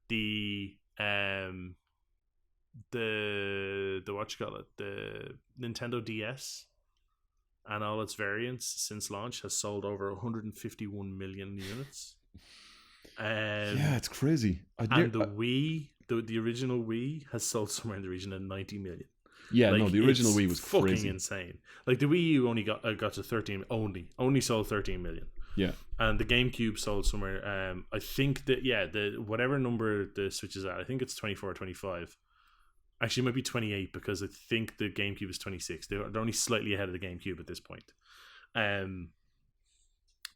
the Nintendo DS and all its variants since launch has sold over 151 million units. Yeah, it's crazy. The Wii, the original Wii, has sold somewhere in the region of 90 million. Yeah, like, no, the original Wii was fucking crazy. insane. Like the Wii U only got to 13, only sold 13 million. Yeah, And the GameCube sold somewhere. I think that the whatever number the Switch is at, I think it's 24 or 25. Actually, it might be 28 because I think the GameCube is 26. They're only slightly ahead of the GameCube at this point.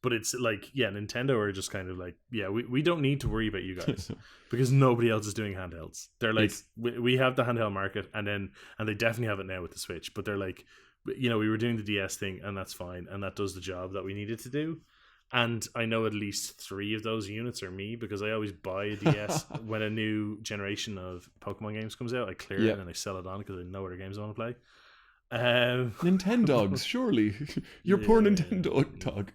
But it's like, Nintendo are just kind of like, we don't need to worry about you guys because nobody else is doing handhelds. They're like, we have the handheld market, and they definitely have it now with the Switch. But they're like, we were doing the DS thing, and that's fine, and that does the job that we needed to do. And I know at least 3 of those units are me because I always buy a DS when a new generation of Pokemon games comes out. I clear it and then I sell it on because I know what other games I want to play. Nintendogs, surely. Your poor Nintendo dog.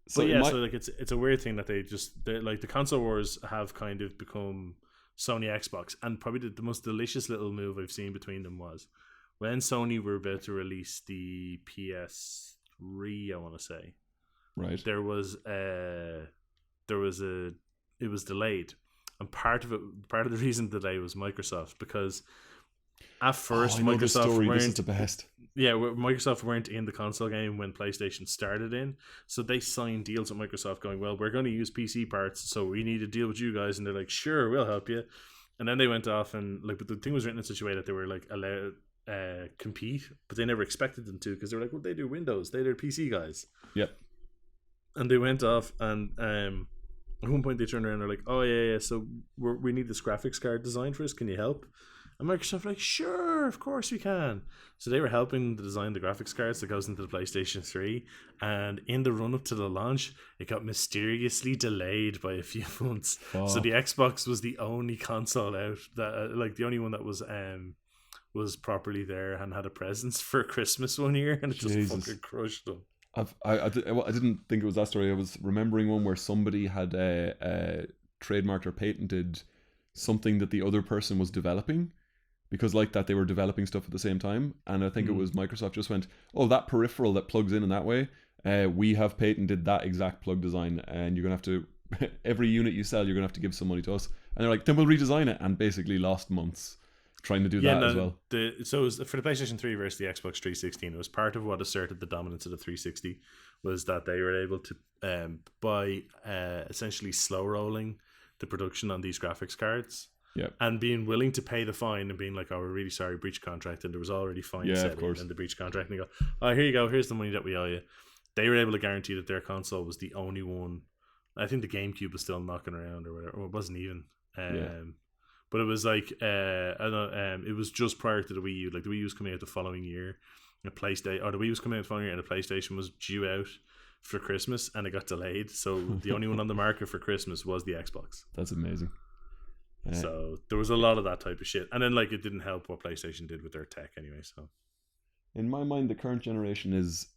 So like it's a weird thing that they're like, the console wars have kind of become Sony Xbox, and probably the most delicious little move I've seen between them was when Sony were about to release the PS3, I want to say. Right. It was delayed, and part of the reason the delay was Microsoft, because at first Microsoft weren't in the console game when PlayStation started in, so they signed deals with Microsoft going, well, we're going to use PC parts, so we need to deal with you guys, and they're like, sure, we'll help you. And then they went off and like, but the thing was written in such a way that they were like allowed compete, but they never expected them to, because they were like, well, they do Windows, they're PC guys. Yep. And they went off, and at one point they turned around and they're like, oh yeah, so we need this graphics card designed for us, can you help? And Microsoft were like, sure, of course we can. So they were helping to design the graphics cards that goes into the PlayStation 3, and in the run up to the launch, it got mysteriously delayed by a few months. So the Xbox was the only console out that like the only one that was properly there and had a presence for Christmas one year, and it just fucking crushed them. I didn't think it was that story. I was remembering one where somebody had trademarked or patented something that the other person was developing, because like that they were developing stuff at the same time, and I think it was Microsoft just went, oh, that peripheral that plugs in that way, we have patented that exact plug design, and you're gonna have to every unit you sell, you're gonna have to give some money to us. And they're like, then we'll redesign it, and basically lost months trying to do that as well. So it was for the PlayStation 3 versus the Xbox 360, it was part of what asserted the dominance of the 360 was that they were able to by essentially slow rolling the production on these graphics cards, and being willing to pay the fine and being like, oh, we're really sorry, breach contract, and there was already fine set in the breach contract, and they go, oh, here you go, here's the money that we owe you. They were able to guarantee that their console was the only one. I think the GameCube was still knocking around or whatever, or it wasn't even. But it was like it was just prior to the Wii U. Like the Wii U was coming out the following year, the Wii U was coming out the following year, and the PlayStation was due out for Christmas, and it got delayed. So the only one on the market for Christmas was the Xbox. That's amazing. So there was a lot of that type of shit, and then like it didn't help what PlayStation did with their tech anyway. So in my mind, the current generation is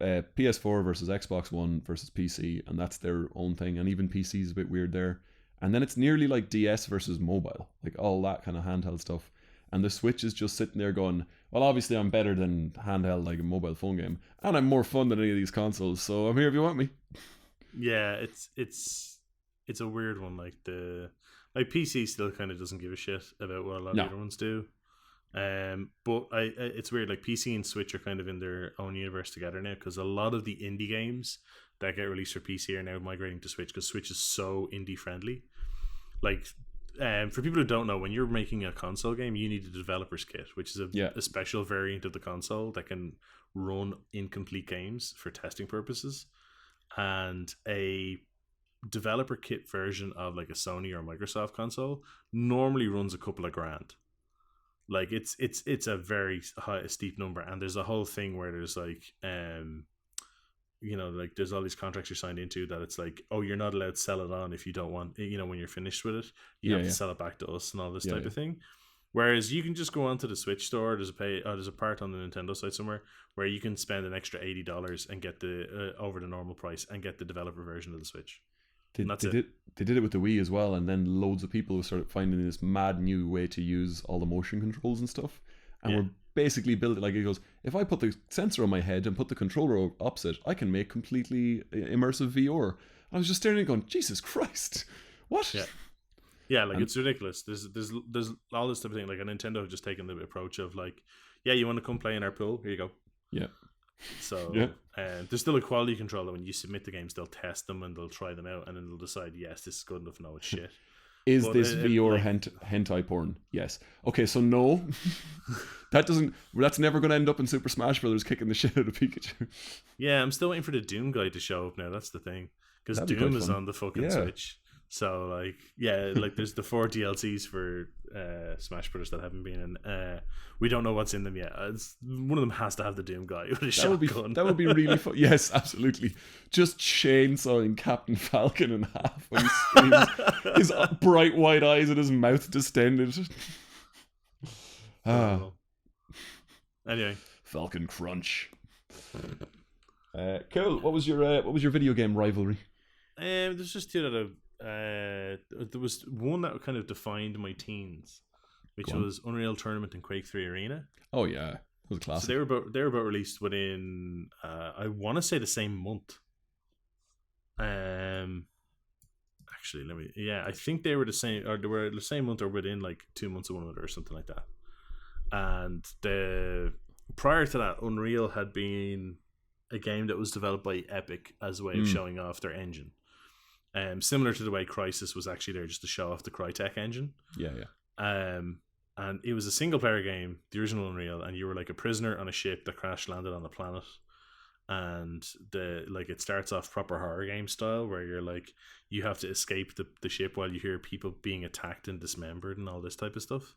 PS4 versus Xbox One versus PC, and that's their own thing. And even PC is a bit weird there. And then it's nearly like DS versus mobile, like all that kind of handheld stuff. And the Switch is just sitting there going, well, obviously I'm better than handheld, like a mobile phone game, and I'm more fun than any of these consoles, so I'm here if you want me. Yeah, it's a weird one. Like PC still kind of doesn't give a shit about what a lot of the other ones do. But it's weird. Like PC and Switch are kind of in their own universe together now, because a lot of the indie games that get released for PC are now migrating to Switch, because Switch is so indie friendly. Like, for people who don't know, when you're making a console game, you need a developer's kit, which is a special variant of the console that can run incomplete games for testing purposes. And a developer kit version of like a Sony or Microsoft console normally runs a couple of grand. Like it's a very steep number, and there's a whole thing where there's like like there's all these contracts you're signed into that it's like, oh, you're not allowed to sell it on if you don't want, when you're finished with it, you have to sell it back to us and all this type of thing. Whereas you can just go onto the Switch store. There's a part on the Nintendo site somewhere where you can spend an extra $80 and get the over the normal price and get the developer version of the Switch. They did it with the Wii as well, and then loads of people started finding this mad new way to use all the motion controls and stuff, and we're basically building, like, it goes, if I put the sensor on my head and put the controller opposite, I can make completely immersive VR. I was just staring and going, Jesus Christ, what? Yeah, like it's ridiculous. There's all this type of thing. Like a Nintendo have just taken the approach of like, yeah, you want to come play in our pool? Here you go. Yeah. So Yeah. there's still a quality control that when you submit the games, they'll test them and they'll try them out and then they'll decide, yes, this is good enough. No, it's shit. Is this VR hentai porn? Yes. Okay, so no. That's never going to end up in Super Smash Brothers kicking the shit out of Pikachu. Yeah, I'm still waiting for the Doom guy to show up now. That's the thing. Because Doom is on the fucking Switch. So, like, yeah, like there's the 4 DLCs for Smash Brothers that haven't been in. We don't know what's in them yet. One of them has to have the Doom guy with a shotgun. That would be really fun. Yes, absolutely. Just chainsawing Captain Falcon in half when he screams. His bright white eyes and his mouth distended. Anyway, Falcon Crunch. Cool. What was your video game rivalry? There's just two that there was one that kind of defined my teens, which was Unreal Tournament and Quake 3 Arena. Oh yeah, that was a classic. So they were both released within I want to say the same month. Actually, I think they were the same, or they were the same month, or within like 2 months of one another, or something like that. And prior to that, Unreal had been a game that was developed by Epic as a way of showing off their engine. Similar to the way Crysis was actually there just to show off the Crytek engine. Yeah. And it was a single player game, the original Unreal, and you were like a prisoner on a ship that crash landed on a planet. And it starts off proper horror game style, where you're like, you have to escape the ship while you hear people being attacked and dismembered and all this type of stuff.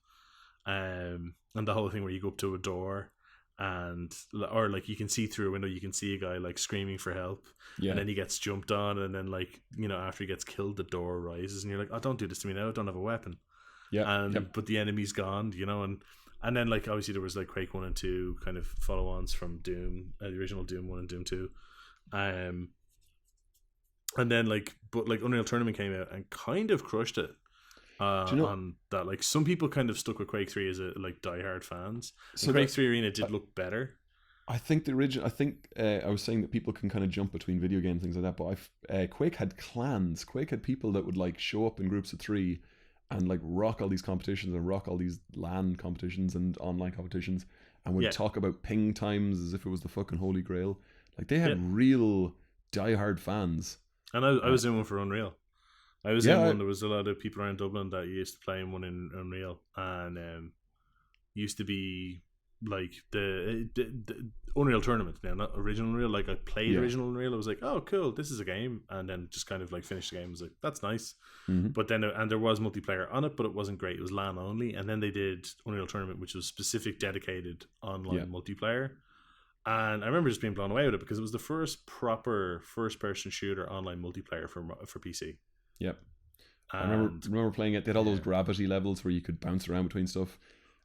And the whole thing where you go up to a door or like you can see through a window, you can see a guy like screaming for help, and then he gets jumped on, and then like, you know, after he gets killed, the door rises, and you're like, oh, don't do this to me now, I don't have a weapon. But the enemy's gone, you know, and then like obviously there was like Quake 1 and 2 kind of follow-ons from Doom, the original Doom 1 and Doom 2, and then like Unreal Tournament came out and kind of crushed it. On that, like some people kind of stuck with Quake 3 as like diehard fans. So Quake 3 Arena did look better. I think I was saying that people can kind of jump between video games, things like that, but Quake had clans. Quake had people that would like show up in groups of 3 and like rock all these competitions and rock all these LAN competitions and online competitions, and would talk about ping times as if it was the fucking holy grail. Like they had real diehard fans. And I was in one for Unreal. I was in one. There was a lot of people around Dublin that used to play in one in Unreal, and used to be like the Unreal Tournament. Now, not original Unreal. Like I played original Unreal. I was like, oh, cool, this is a game, and then just kind of like finished the game. I was like, that's nice. Mm-hmm. But then there was multiplayer on it, but it wasn't great. It was LAN only, and then they did Unreal Tournament, which was specific, dedicated online multiplayer. And I remember just being blown away with it because it was the first proper first-person shooter online multiplayer for PC. Yep. I remember playing it. They had all those gravity levels where you could bounce around between stuff,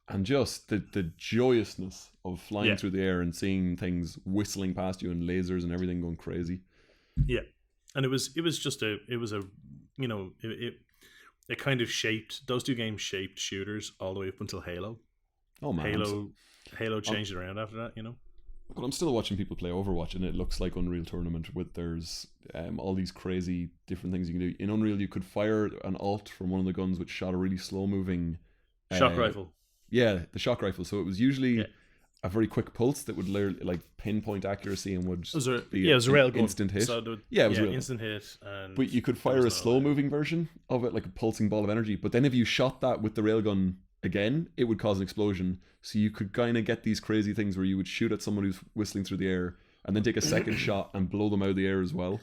and just the joyousness of flying through the air and seeing things whistling past you and lasers and everything going crazy. Yeah, and it was it kind of shaped, those two games shaped shooters all the way up until Halo. Oh man, Halo changed it around after that, you know. But I'm still watching people play Overwatch, and it looks like Unreal Tournament with there's all these crazy different things you can do. In Unreal, you could fire an ult from one of the guns which shot a really slow-moving... shock rifle. Yeah, the shock rifle. So it was usually a very quick pulse that would like pinpoint accuracy and would be it was a railgun. Instant hit. So it was instant hit. And but you could fire a slow-moving version of it, like a pulsing ball of energy. But then if you shot that with the railgun again, it would cause an explosion. So you could kind of get these crazy things where you would shoot at someone who's whistling through the air and then take a second shot and blow them out of the air as well.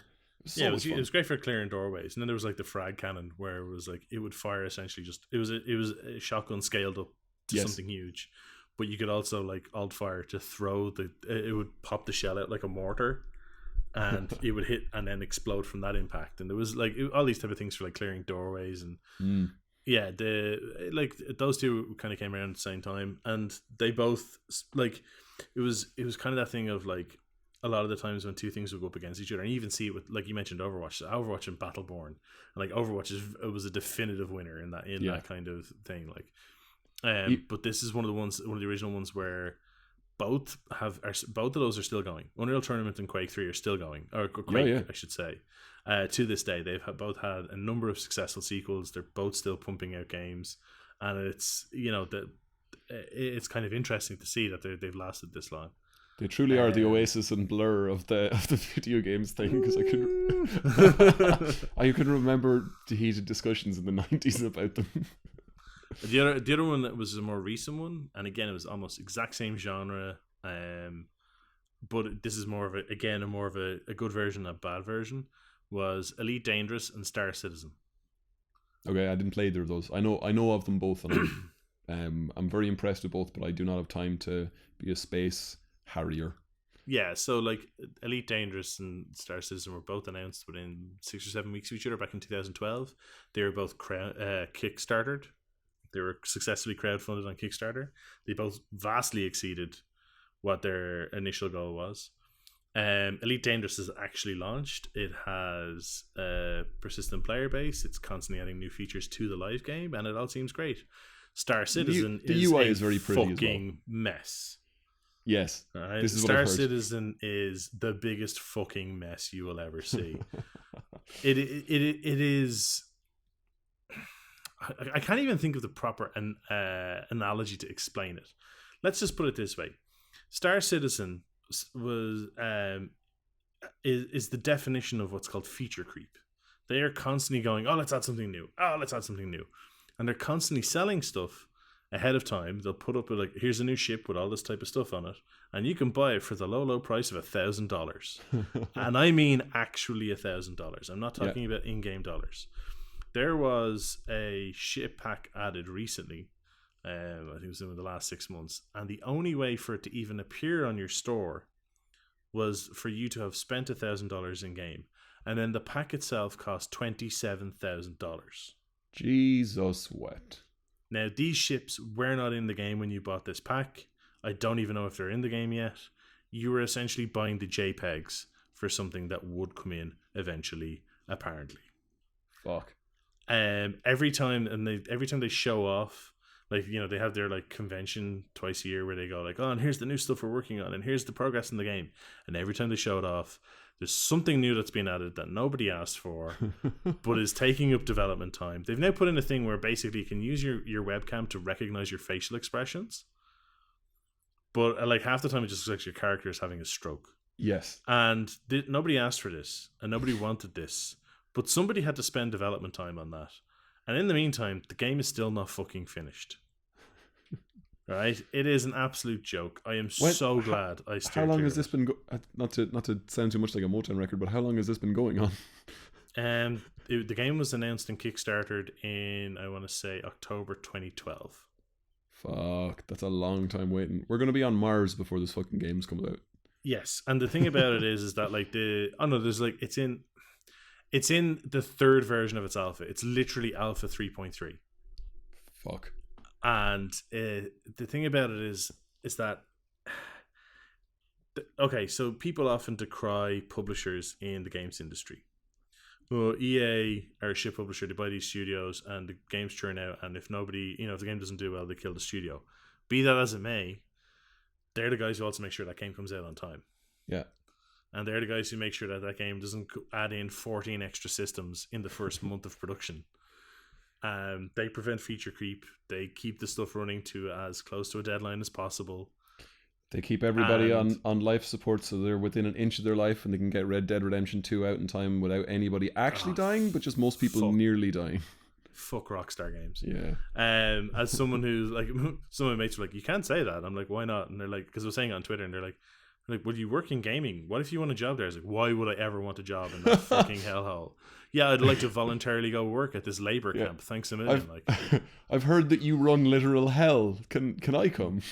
It was great for clearing doorways. And then there was like the frag cannon where it was like it would fire essentially just it was a shotgun scaled up to something huge. But you could also like alt fire to throw it would pop the shell out like a mortar, and it would hit and then explode from that impact. And there was like all these type of things for like clearing doorways and yeah, those two kind of came around at the same time, and they both like it was kind of that thing of like a lot of the times when two things would go up against each other, and you even see it with, like you mentioned, Overwatch and Battleborn, and like Overwatch was a definitive winner in that kind of thing. Like, but this is one of the original ones where both of those are still going. Unreal Tournament and Quake 3 are still going, or Quake, I should say. To this day, they've both had a number of successful sequels. They're both still pumping out games, and it's it's kind of interesting to see that they've lasted this long. They truly are the Oasis and Blur of the video games thing, because I can remember the heated discussions in the 90s about them. The other one that was a more recent one, and again it was almost exact same genre, but this is more of a good version, a bad version, was Elite Dangerous and Star Citizen. Okay, I didn't play either of those. I know of them both, and I'm very impressed with both, but I do not have time to be a space harrier. Yeah, so like Elite Dangerous and Star Citizen were both announced within 6 or 7 weeks of each other back in 2012. They were both kickstartered. They were successfully crowdfunded on Kickstarter. They both vastly exceeded what their initial goal was. Elite Dangerous is actually launched. It has a persistent player base. It's constantly adding new features to the live game, and it all seems great. Star Citizen the UI is very pretty fucking as well. mess. Yes, right? This is Star what I've heard. Citizen is the biggest fucking mess you will ever see. It is. I can't even think of the proper analogy to explain it. Let's just put it this way: Star Citizen was is the definition of what's called feature creep. They are constantly going, "Oh, let's add something new. Oh, let's add something new," and they're constantly selling stuff ahead of time. They'll put up like, "Here's a new ship with all this type of stuff on it, and you can buy it for the low price of $1,000." And I mean actually $1,000. I'm not talking about in-game dollars. There was a ship pack added recently. I think it was in the last 6 months, and the only way for it to even appear on your store was for you to have spent $1,000 in game, and then the pack itself cost $27,000. Jesus, what? Now, these ships were not in the game when you bought this pack. I don't even know if they're in the game yet. You were essentially buying the JPEGs for something that would come in eventually, apparently. Fuck. Every time they show off, like, you know, they have their like convention twice a year where they go like, "Oh, and here's the new stuff we're working on, and here's the progress in the game." And every time they show it off, there's something new that's been added that nobody asked for, but is taking up development time. They've now put in a thing where basically you can use your webcam to recognize your facial expressions, but like half the time it just looks like your character is having a stroke. Yes. And nobody asked for this, and nobody wanted this. But somebody had to spend development time on that. And in the meantime, the game is still not fucking finished. Right? It is an absolute joke. I am so glad I steered. How long has this been not to sound too much like a Motown record, but how long has this been going on? The game was announced and kickstarted in, I want to say, October 2012. Fuck, that's a long time waiting. We're going to be on Mars before this fucking game's come out. Yes, and the thing about it is that like it's in the third version of its alpha. It's literally alpha 3.3. Fuck. And the thing about it is that okay, so people often decry publishers in the games industry. Well, EA are a shit publisher. They buy these studios and the games churn out, and if the game doesn't do well, they kill the studio. Be that as it may, they're the guys who also make sure that game comes out on time. Yeah. And they're the guys who make sure that game doesn't add in 14 extra systems in the first month of production. They prevent feature creep. They keep the stuff running to as close to a deadline as possible. They keep everybody on life support, so they're within an inch of their life, and they can get Red Dead Redemption 2 out in time without anybody actually dying, but just most people nearly dying. Fuck Rockstar Games. Yeah. As someone who's like, some of my mates were like, "You can't say that." I'm like, "Why not?" And they're like, because I was saying it on Twitter, and they're like, "Well, you work in gaming. What if you want a job there?" I was like, "Why would I ever want a job in that fucking hellhole?" Yeah, I'd like to voluntarily go work at this labor camp. Thanks a million. I've heard that you run literal hell. Can I come?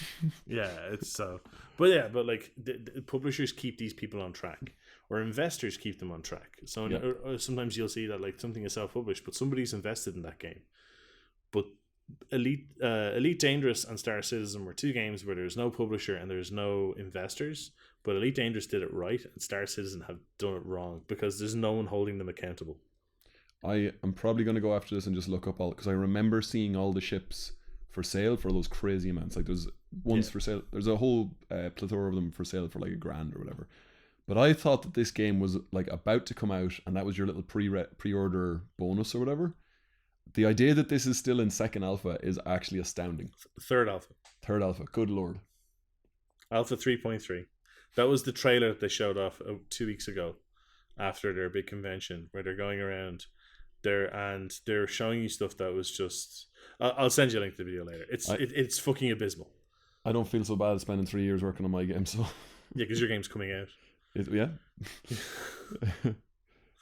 Yeah, it's so. But like the publishers keep these people on track, or investors keep them on track. So or sometimes you'll see that like something is self-published, but somebody's invested in that game. But Elite Dangerous and Star Citizen were two games where there's no publisher and there's no investors, but Elite Dangerous did it right and Star Citizen have done it wrong because there's no one holding them accountable. I am probably going to go after this and just look up all, because I remember seeing all the ships for sale for those crazy amounts. Like there's ones for sale. There's a whole plethora of them for sale for like $1,000 or whatever. But I thought that this game was like about to come out, and that was your little pre-order bonus or whatever. The idea that this is still in second alpha is actually astounding. Third alpha. Third alpha. Good lord. Alpha 3.3. That was the trailer that they showed off 2 weeks ago after their big convention, where they're going around there and they're showing you stuff that was just... I'll send you a link to the video later. It's fucking abysmal. I don't feel so bad spending 3 years working on my game, so... Yeah, because your game's coming out. Yeah.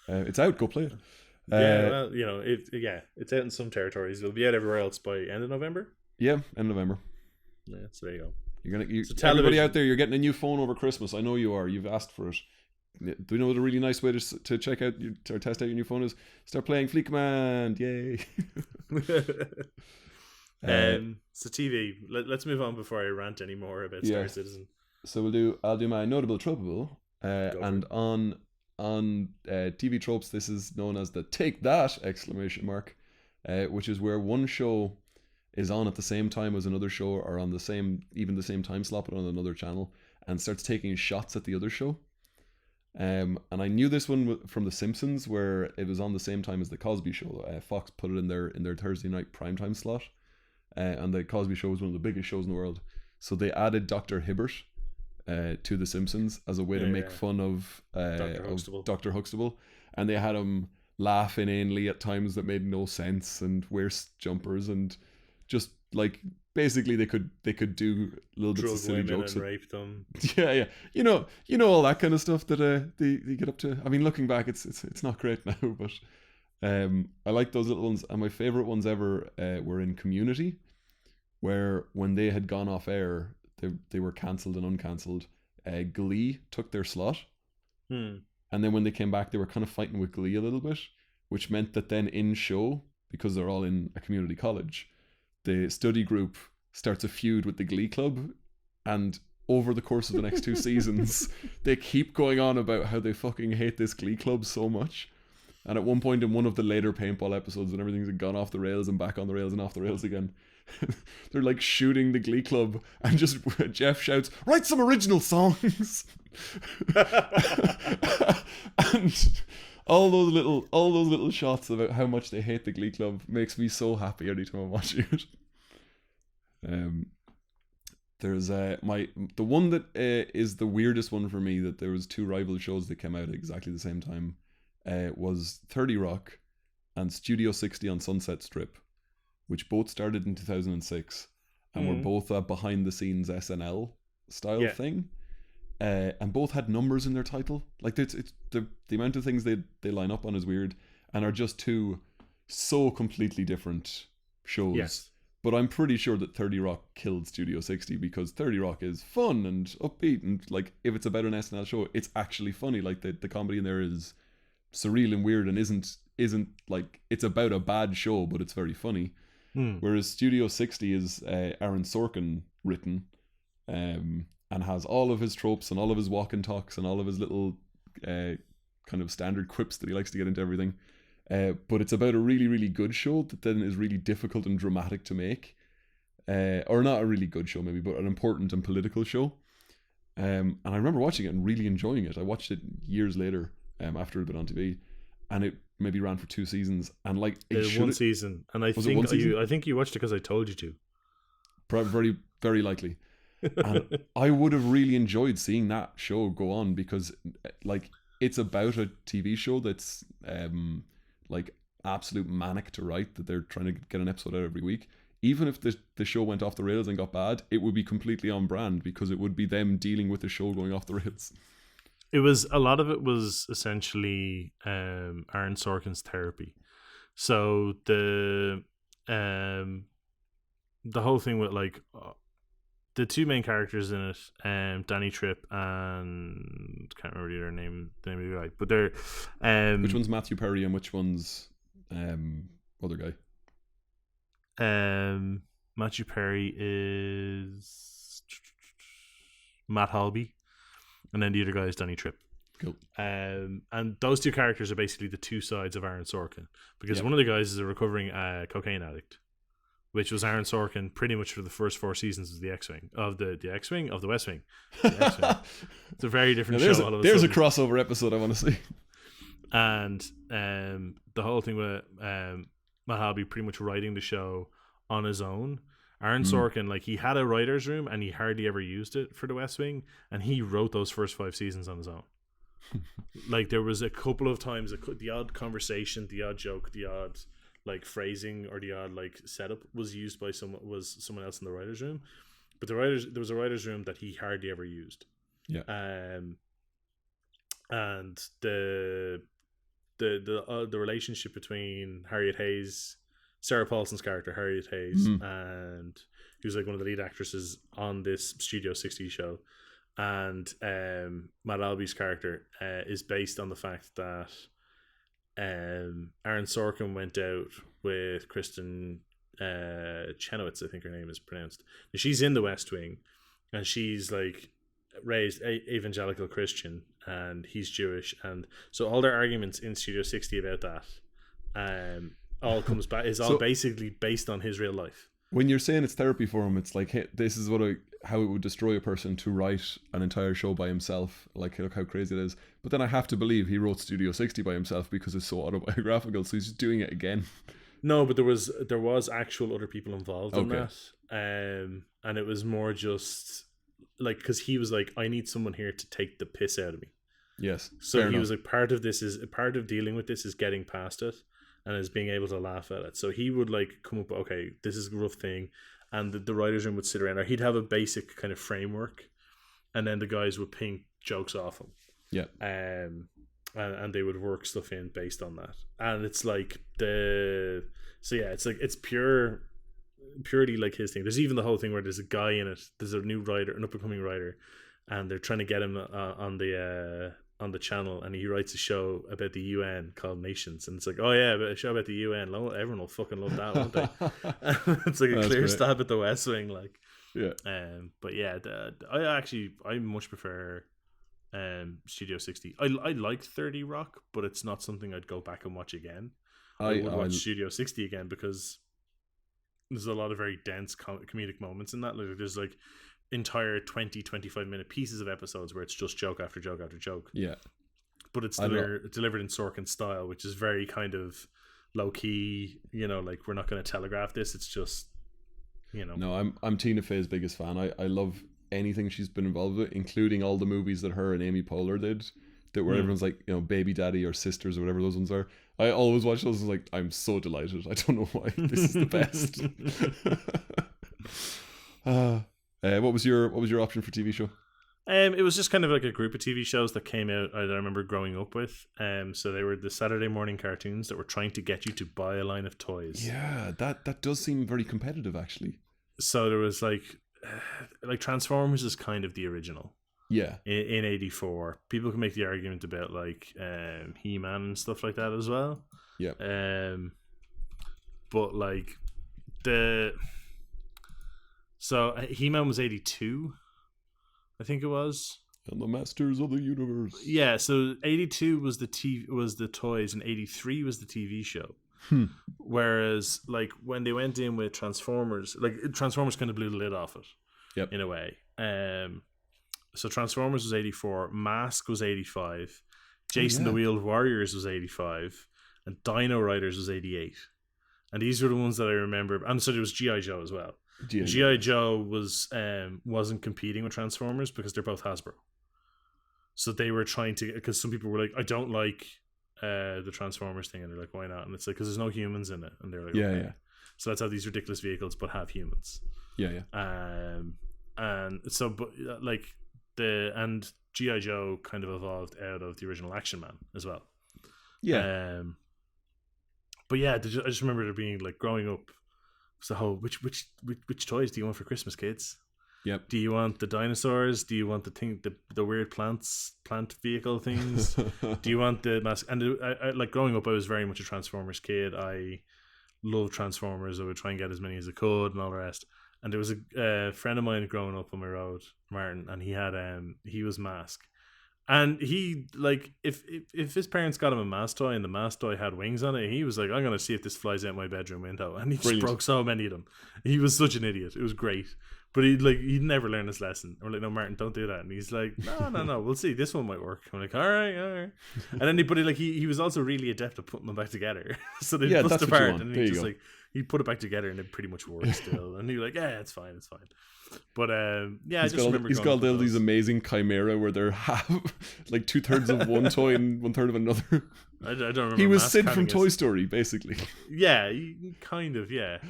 It's out, go play it. Yeah, well, you know, it's out in some territories. It'll be out everywhere else by end of November. Yeah, end of November. Yeah, so there you go. So everybody out there, you're getting a new phone over Christmas. I know you are. You've asked for it. Do you know what a really nice way to check out or test out your new phone is? Start playing Fleet Command. Yay! So TV. Let's move on before I rant anymore about Star Citizen. So I'll do my notable tropable. And on TV tropes, this is known as the "Take That!" ! Which is where one show is on at the same time as another show, or on the same time slot, but on another channel, and starts taking shots at the other show. And I knew this one from The Simpsons, where it was on the same time as the Cosby Show. Fox put it in their Thursday night primetime slot, and the Cosby Show was one of the biggest shows in the world. So they added Dr. Hibbert to The Simpsons as a way to make fun of Dr. Huxtable, and they had him laugh inanely at times that made no sense and wear jumpers and just like basically they could do little bits of silly jokes and rape them. Yeah, you know all that kind of stuff that they get up to. I mean, looking back, it's not great now, but I like those little ones. And my favorite ones ever were in Community, where when they had gone off air, they were cancelled and uncancelled. Glee took their slot, and then when they came back, they were kind of fighting with Glee a little bit, which meant that then in show, because they're all in a community college, the study group starts a feud with the Glee Club, and over the course of the next 2 seasons, they keep going on about how they fucking hate this Glee Club so much. And at one point in one of the later paintball episodes, when everything's gone off the rails and back on the rails and off the rails again, they're like shooting the Glee Club, and just Jeff shouts, "Write some original songs!" And all those little shots about how much they hate the Glee Club makes me so happy every time I'm watching it. There's the one that is the weirdest one for me, that there was 2 rival shows that came out at exactly the same time, was 30 Rock and Studio 60 on Sunset Strip, which both started in 2006 and were both a behind the scenes SNL style thing. And both had numbers in their title. Like it's the amount of things they line up on is weird, and are just 2 so completely different shows. Yes. But I'm pretty sure that 30 Rock killed Studio 60, because 30 Rock is fun and upbeat, and like if it's about an SNL show, it's actually funny. Like the comedy in there is surreal and weird, and isn't like it's about a bad show, but it's very funny. Whereas Studio 60 is Aaron Sorkin written, and has all of his tropes and all of his walk and talks and all of his little kind of standard quips that he likes to get into everything. But it's about a really, really good show that then is really difficult and dramatic to make. Or not a really good show maybe, but an important and political show. And I remember watching it and really enjoying it. I watched it years later after it had been on TV. And it maybe ran for 2 seasons. And like one season. And I think you watched it because I told you to. Very, very likely. And I would have really enjoyed seeing that show go on, because like it's about a TV show that's like absolute manic to write, that they're trying to get an episode out every week. Even if the show went off the rails and got bad, it would be completely on brand, because it would be them dealing with the show going off the rails. A lot of it was essentially Aaron Sorkin's therapy. So the whole thing with like the 2 main characters in it, Danny Tripp and can't remember their name of the guy, but they're which one's Matthew Perry and which one's other guy? Matthew Perry is Matt Halby, and then the other guy is Danny Tripp. Cool. And those 2 characters are basically the 2 sides of Aaron Sorkin, because one of the guys is a recovering cocaine addict, which was Aaron Sorkin pretty much for the first 4 seasons of the X-Wing of the X-Wing of the West Wing. The X-Wing. It's a very different show. There's a crossover episode I want to see. And the whole thing with Matt Halby pretty much writing the show on his own. Aaron Sorkin, like, he had a writer's room and he hardly ever used it for the West Wing, and he wrote those first 5 seasons on his own. Like, there was a couple of times the odd conversation, the odd joke, the odd like phrasing or the odd like setup was used by someone else in the writer's room, but there was a writer's room that he hardly ever used. Yeah. And the relationship between Harriet Hayes, Sarah Paulson's character Harriet Hayes, and who's like one of the lead actresses on this Studio 60 show, and Matt Alby's character is based on the fact that Aaron Sorkin went out with Kristen Chenoweth, I think her name is pronounced. And she's in the West Wing, and she's like raised evangelical Christian, and he's Jewish, and so all their arguments in Studio 60 about that all comes back is all basically based on his real life. When you're saying it's therapy for him, it's like, hey, this is how it would destroy a person to write an entire show by himself. Like, look how crazy it is. But then I have to believe he wrote Studio 60 by himself because it's so autobiographical. So he's just doing it again. No, but there was actual other people involved in that, and it was more just like, because he was like, I need someone here to take the piss out of me. Yes. So he was like, part of dealing with this is getting past it, and is being able to laugh at it. So he would like come up, okay, this is a rough thing, and the writer's room would sit around, or he'd have a basic kind of framework, and then the guys would ping jokes off him. Yeah. And they would work stuff in based on that. And it's like it's purely like his thing. There's even the whole thing where there's a guy in it, there's a new writer, an up and coming writer, and they're trying to get him on the channel, and he writes a show about the UN called Nations, and it's like, oh yeah, a show about the UN, everyone will fucking love that, won't they? It's like a clear great stab at the West Wing, like. Yeah. But yeah, I much prefer Studio 60. I like 30 Rock, but it's not something I'd go back and watch again. I would watch Studio 60 again because there's a lot of very dense comedic moments in that. Like, there's like entire 20-25 minute pieces of episodes where it's just joke after joke after joke. Yeah. But it's delivered in Sorkin style, which is very kind of low key, like, we're not going to telegraph this. It's just, No, I'm Tina Fey's biggest fan. I love anything she's been involved with, including all the movies that her and Amy Poehler did, that where everyone's like, Baby Daddy or Sisters or whatever those ones are. I always watch those and like, I'm so delighted. I don't know why. This is the best. What was your option for TV show? It was just kind of like a group of TV shows that came out that I remember growing up with. So they were the Saturday morning cartoons that were trying to get you to buy a line of toys. Yeah, that does seem very competitive, actually. So there was like Transformers is kind of the original. Yeah. In 84. People can make the argument about like He-Man and stuff like that as well. Yeah. But like He-Man was 82, I think it was. And the Masters of the Universe. Yeah, so 82 was the toys, and 83 was the TV show. Whereas like when they went in with Transformers, like Transformers kind of blew the lid off it. Yep. In a way. So Transformers was 84, Mask was 85, Jason the Wheeled Warriors was 85, and Dino Riders was 88. And these were the ones that I remember. And so there was G.I. Joe as well. G.I. Joe wasn't competing with Transformers because they're both Hasbro. So they were trying to, because some people were like, I don't like the Transformers thing, and they're like, why not? And it's like, because there's no humans in it, and they're like, okay. So let's have these ridiculous vehicles but have humans. And so, but like and G.I. Joe kind of evolved out of the original Action Man as well. But yeah, I just remember there being like, growing up, it's the whole which toys do you want for Christmas, kids? Yep. Do you want the dinosaurs? Do you want the weird plant vehicle things? Do you want the mask? And I like, growing up, I was very much a Transformers kid. I loved Transformers. I would try and get as many as I could and all the rest. And there was a friend of mine growing up on my road, Martin, and he was Mask, And he, like, if his parents got him a Mass toy and the Mass toy had wings on it, he was like, I'm going to see if this flies out my bedroom window. And he just broke so many of them. He was such an idiot. It was great. But he'd never learn his lesson. We're like, no, Martin, don't do that. And he's like, no, we'll see. This one might work. I'm like, all right. And then he was also really adept at putting them back together. So they bust apart, and he just like, he put it back together, and it pretty much works still. And he was like, yeah, it's fine. But I just remember he's got all these amazing chimera where they're half, like 2/3 of one toy and 1/3 of another. I don't remember. He was Sid from Toy Story, basically. Yeah, kind of. Yeah.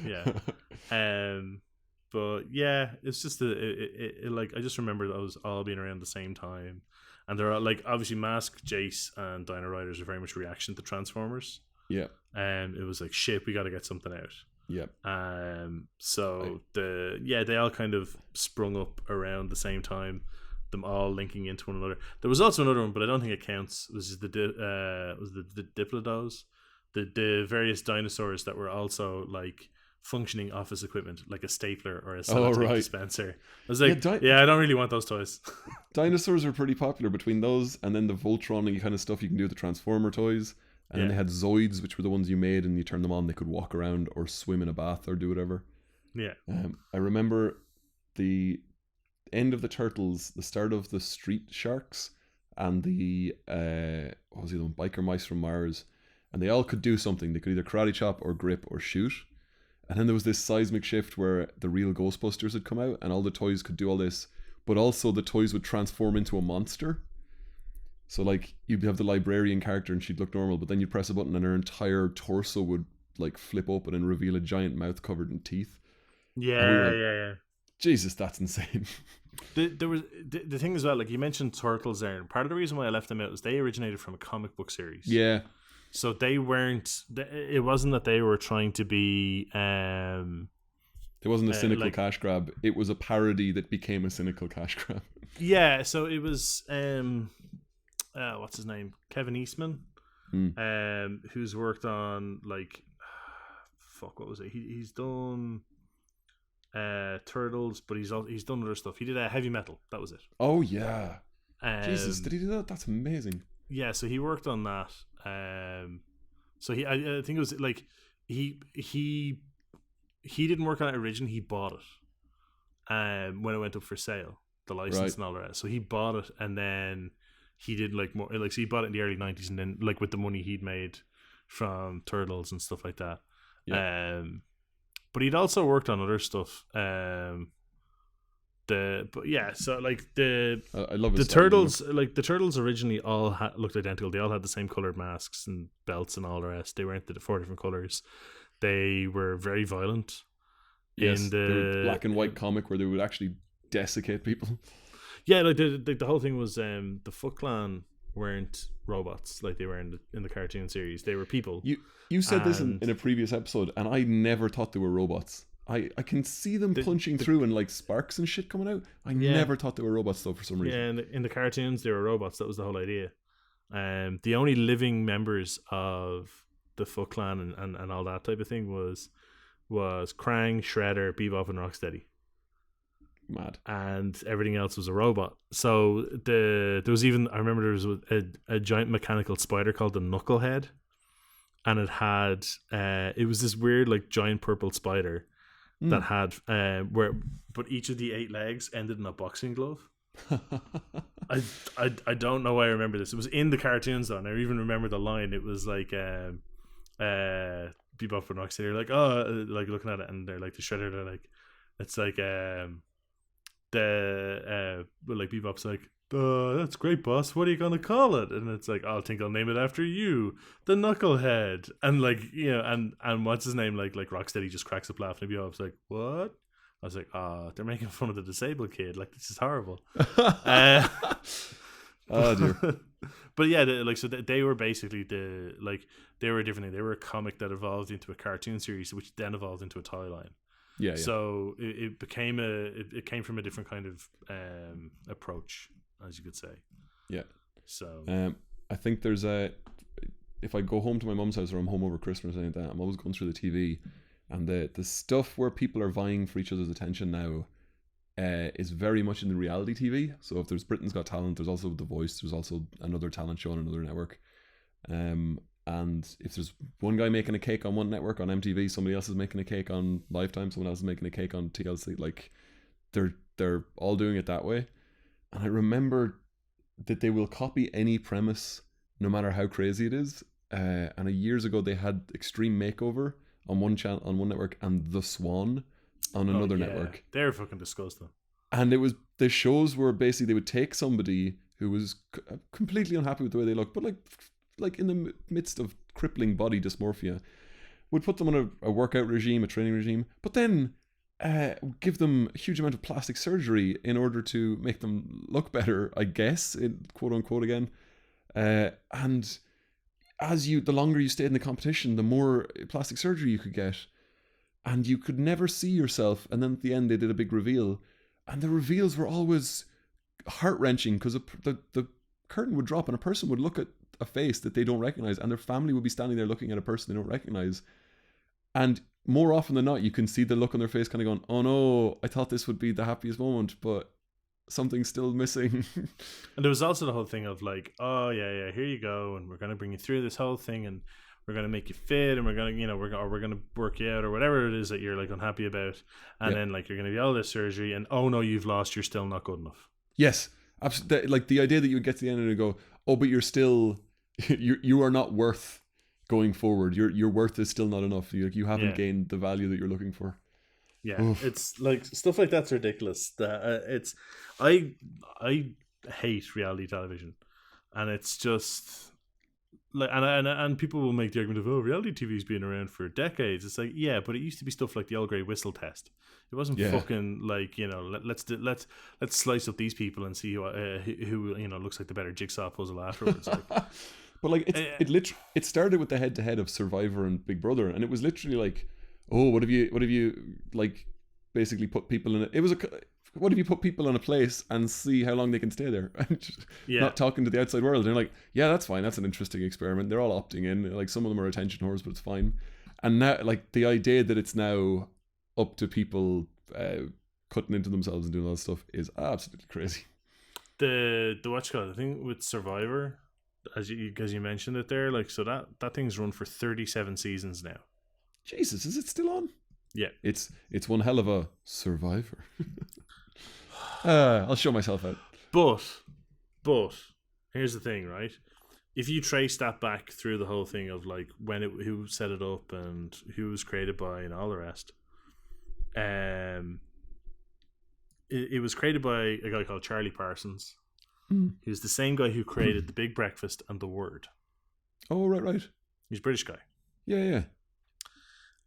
But yeah, it's just like I just remember those all being around the same time, and they're all, like, obviously Mask, Jace, and Dino Riders are very much reaction to Transformers. Yeah. And it was like, shit, we got to get something out. Yep. So they all kind of sprung up around the same time, them all linking into one another. There was also another one, but I don't think it counts. It was just the Diplodos, the various dinosaurs that were also like functioning office equipment, like a stapler or a sellotape dispenser. I was like, I don't really want those toys. Dinosaurs were pretty popular between those and then the Voltron kind of stuff you can do with the Transformer toys. And then they had Zoids, which were the ones you made, and you turn them on, they could walk around or swim in a bath or do whatever. Yeah. I remember the end of the Turtles, the start of the Street Sharks, and the what was the other one? Biker Mice from Mars. And they all could do something. They could either karate chop or grip or shoot. And then there was this seismic shift where the real Ghostbusters had come out and all the toys could do all this, but also the toys would transform into a monster. So like you'd have the librarian character and she'd look normal, but then you'd press a button and her entire torso would like flip open and reveal a giant mouth covered in teeth. Yeah. Jesus, that's insane. There was the thing as well, like you mentioned Turtles there, and part of the reason why I left them out is they originated from a comic book series. Yeah. So they weren't. It wasn't that they were trying to be. It wasn't a cynical cash grab. It was a parody that became a cynical cash grab. Yeah. So it was. What's his name? Kevin Eastman. Who's worked on like. Fuck. What was it? He's done. Turtles, but he's done other stuff. He did Heavy Metal. That was it. Oh yeah. Jesus, did he do that? That's amazing. Yeah. So he worked on that. So I think it was like he didn't work on it originally. He bought it when it went up for sale, the license and all the rest. So he bought it, and then he did like more like, so he bought it in the early 90s, and then like with the money he'd made from Turtles and stuff like that. But he'd also worked on other stuff. I love the Turtles. Like the Turtles originally all looked identical. They all had the same colored masks and belts and all the rest. They weren't the 4 different colors. They were very violent. Yes, in the black and white comic where they would actually desiccate people. Yeah, like the whole thing was the Foot Clan weren't robots like they were in the cartoon series. They were people. You said this in a previous episode, and I never thought they were robots. I can see them punching through and like sparks and shit coming out. I never thought they were robots though for some reason. Yeah, in the cartoons they were robots. That was the whole idea. The only living members of the Foot Clan and all that type of thing was Krang, Shredder, Bebop, and Rocksteady. Mad. And everything else was a robot. So there was even, I remember there was a giant mechanical spider called the Knucklehead, and it had it was this weird like giant purple spider that had but each of the 8 legs ended in a boxing glove. I don't know why I remember this. It was in the cartoons though, and I even remember the line. It was like Bebop and Rocksteady are like, oh, like looking at it, and they're like the Shredder. They're like, it's like like Bebop's like, that's great, boss. What are you gonna call it? And it's like, I think I'll name it after you, the Knucklehead. And like, you know, and what's his name? Like Rocksteady just cracks up laughing. And Bebop's like, what? I was like, they're making fun of the disabled kid. Like, this is horrible. Oh dear. But yeah, they were basically they were a different thing. They were a comic that evolved into a cartoon series, which then evolved into a toy line. Yeah. So it became it came from a different kind of approach, as you could say. Yeah. So I think there's if I go home to my mum's house or I'm home over Christmas or anything like that, I'm always going through the TV, and the stuff where people are vying for each other's attention now is very much in the reality TV. So if there's Britain's Got Talent, there's also The Voice, there's also another talent show on another network. And if there's one guy making a cake on one network on MTV, somebody else is making a cake on Lifetime, someone else is making a cake on TLC. Like they're all doing it that way. And I remember that they will copy any premise, no matter how crazy it is. And years ago they had Extreme Makeover on one channel, on one network, and The Swan on another network. They're fucking disgusting. And it was, the shows were basically, they would take somebody who was completely unhappy with the way they look, but like in the midst of crippling body dysmorphia, would put them on a workout regime, a training regime, but then give them a huge amount of plastic surgery in order to make them look better, I guess, quote unquote again. And the longer you stayed in the competition, the more plastic surgery you could get. And you could never see yourself. And then at the end, they did a big reveal. And the reveals were always heart-wrenching, because the curtain would drop and a person would look at a face that they don't recognize, and their family would be standing there looking at a person they don't recognize. And more often than not, you can see the look on their face kind of going, oh no, I thought this would be the happiest moment, but something's still missing. And there was also the whole thing of like, oh yeah, here you go, and we're going to bring you through this whole thing, and we're going to make you fit, and we're going to, we're going to work you out, or whatever it is that you're like unhappy about. And then like, you're going to do all this surgery, and oh no, you've lost, you're still not good enough. Yes, absolutely. Like the idea that you would get to the end and you go, oh, but you're still, you are not worth going forward. Your worth is still not enough. You haven't gained the value that you're looking for. Yeah, oof. It's like stuff like that's ridiculous. It's I hate reality television, and it's just like, and people will make the argument of, oh, reality TV's been around for decades. It's like, yeah, but it used to be stuff like the Old Grey Whistle test. It wasn't fucking like, let's slice up these people and see who looks like the better jigsaw puzzle afterwards. Like, but like it started with the head to head of Survivor and Big Brother, and it was literally like, oh, what have you like basically put people in it was what if you put people in a place and see how long they can stay there, and just not talking to the outside world? And they're like, yeah, that's fine, that's an interesting experiment. They're all opting in, like some of them are attention whores, but it's fine. And now, like, the idea that it's now up to people cutting into themselves and doing all that stuff is absolutely crazy. The what's called, I think with Survivor, as you mentioned it there, like, so that thing's run for 37 seasons now. Jesus, is it still on? Yeah, it's one hell of a Survivor. I'll show myself out. But here's the thing, right? If you trace that back through the whole thing of like who set it up and who it was created by and all the rest, it was created by a guy called Charlie Parsons. He was the same guy who created The Big Breakfast and The Word. Oh, right. He's a British guy. Yeah.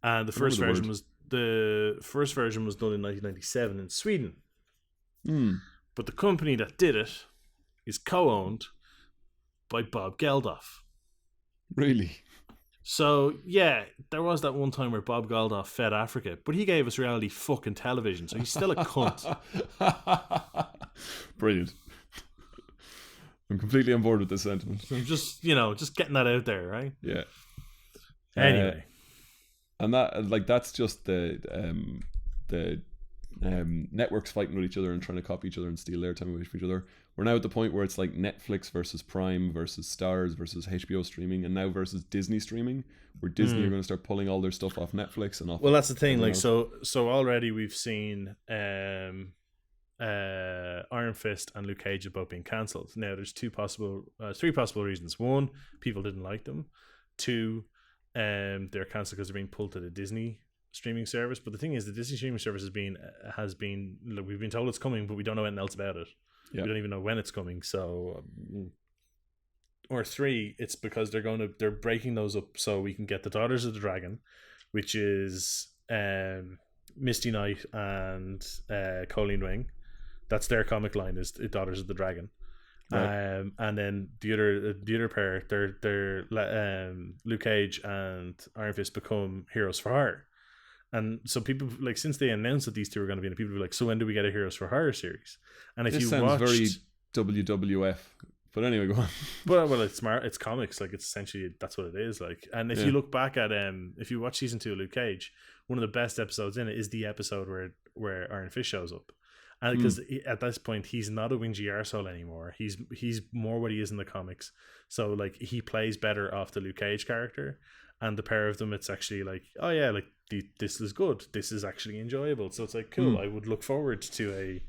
And the first version was done in 1997 in Sweden. But the company that did it is co-owned by Bob Geldof. Really? So yeah, there was that one time where Bob Geldof fed Africa, but he gave us reality fucking television, so he's still a cunt. Brilliant. I'm completely on board with this sentiment. I'm just getting that out there, right? Yeah. Anyway. And that's just the networks fighting with each other and trying to copy each other and steal their time away from each other. We're now at the point where it's like Netflix versus Prime versus Stars versus HBO streaming, and now versus Disney streaming, where Disney are going to start pulling all their stuff off Netflix and off. Well, that's the thing. Like, so already we've seen Iron Fist and Luke Cage have both been cancelled. Now there's three possible reasons. One, people didn't like them. Two, they're cancelled because they're being pulled to the Disney streaming service. But the thing is, the Disney streaming service has been we've been told it's coming, but we don't know anything else about it. We don't even know when it's coming. So, or three, it's because they're breaking those up so we can get the Daughters of the Dragon, which is Misty Knight and Colleen Wing. That's their comic line, is Daughters of the Dragon. Right. And then the other pair, they're Luke Cage and Iron Fist become Heroes for Hire. And so people, like, since they announced that these two were going to be in it, people were like, so when do we get a Heroes for Hire series? And if this sounds very WWF, but anyway, go on. Well, it's smart. It's comics. Like, it's essentially, that's what it is. Like, and if you look back at if you watch season 2 of Luke Cage, one of the best episodes in it is the episode where Iron Fist shows up. and because at this point he's not a whingy arsehole anymore. He's more what he is in the comics. So like he plays better off the Luke Cage character, and the pair of them, it's actually like, oh yeah, like this is good. This is actually enjoyable. So it's like cool. I would look forward to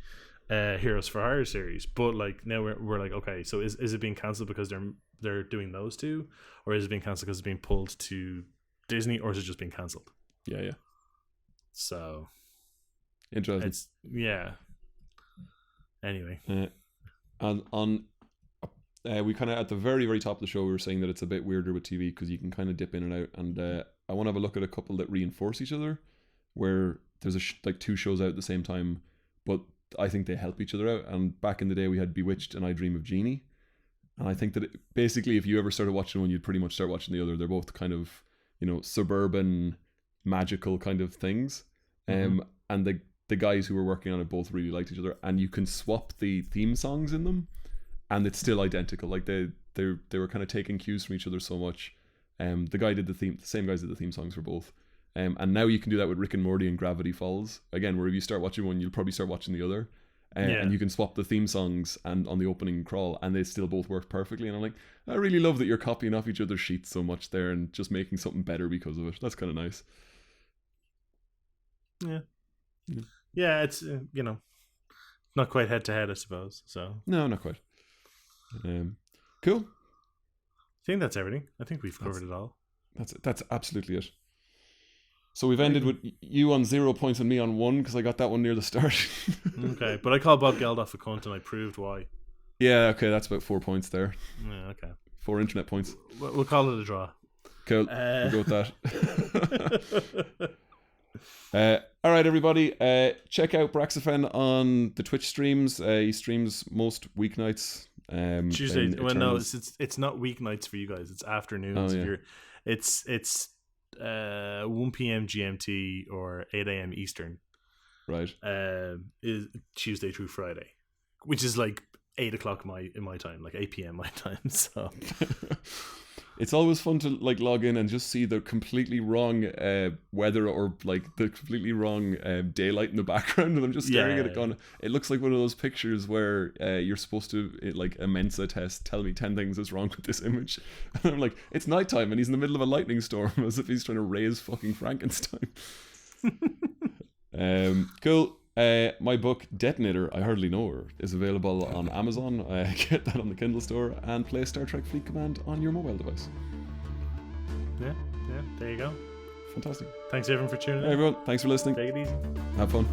a Heroes for Hire series. But like now we're like, okay, so is it being cancelled because they're doing those two, or is it being cancelled because it's being pulled to Disney, or is it just being cancelled? Yeah. So interesting. It's anyway. We kind of at the very, very top of the show, we were saying that it's a bit weirder with TV because you can kind of dip in and out. And I want to have a look at a couple that reinforce each other, where there's like two shows out at the same time, but I think they help each other out. And back in the day, we had Bewitched and I Dream of Jeannie. And I think that basically, if you ever started watching one, you'd pretty much start watching the other. They're both kind of, suburban, magical kind of things. And the guys who were working on it both really liked each other. And you can swap the theme songs in them, and it's still identical. Like they were kind of taking cues from each other so much. The guy did the same guys did the theme songs for both. And now you can do that with Rick and Morty and Gravity Falls. Again, where if you start watching one, you'll probably start watching the other. And you can swap the theme songs and on the opening crawl, and they still both work perfectly. And I'm like, I really love that you're copying off each other's sheets so much there and just making something better because of it. That's kind of nice. Yeah, it's not quite head to head, I suppose. So no, not quite. Cool. I think that's everything. I think we've covered it all. That's absolutely it. So we've ended with you on 0 points and me on 1 because I got that one near the start. Okay, but I called Bob Geldof a cunt and I proved why. Yeah, okay, that's about 4 points there. Yeah, okay. 4 internet points. We'll call it a draw. Cool. We'll go with that. All right, everybody. Check out Braxifen on the Twitch streams. He streams most weeknights. Tuesday. Well, no, it's not weeknights for you guys. It's afternoons. Oh, yeah. It's 1 p.m. GMT or 8 a.m. Eastern. Right. Is Tuesday through Friday, which is like 8 o'clock in my time, like 8 p.m. my time. So it's always fun to like log in and just see the completely wrong weather or like the completely wrong daylight in the background, and I'm just staring at it going, it looks like one of those pictures where you're supposed to like a Mensa test, tell me 10 things is wrong with this image, and I'm like, it's nighttime and he's in the middle of a lightning storm as if he's trying to raise fucking Frankenstein. Cool. My book Detonator, I Hardly Know Her, is available on Amazon. Get that on the Kindle store and play Star Trek Fleet Command on your mobile device. Yeah, there you go. Fantastic. Thanks everyone for tuning in. Hey everyone, thanks for listening. Take it easy. Have fun.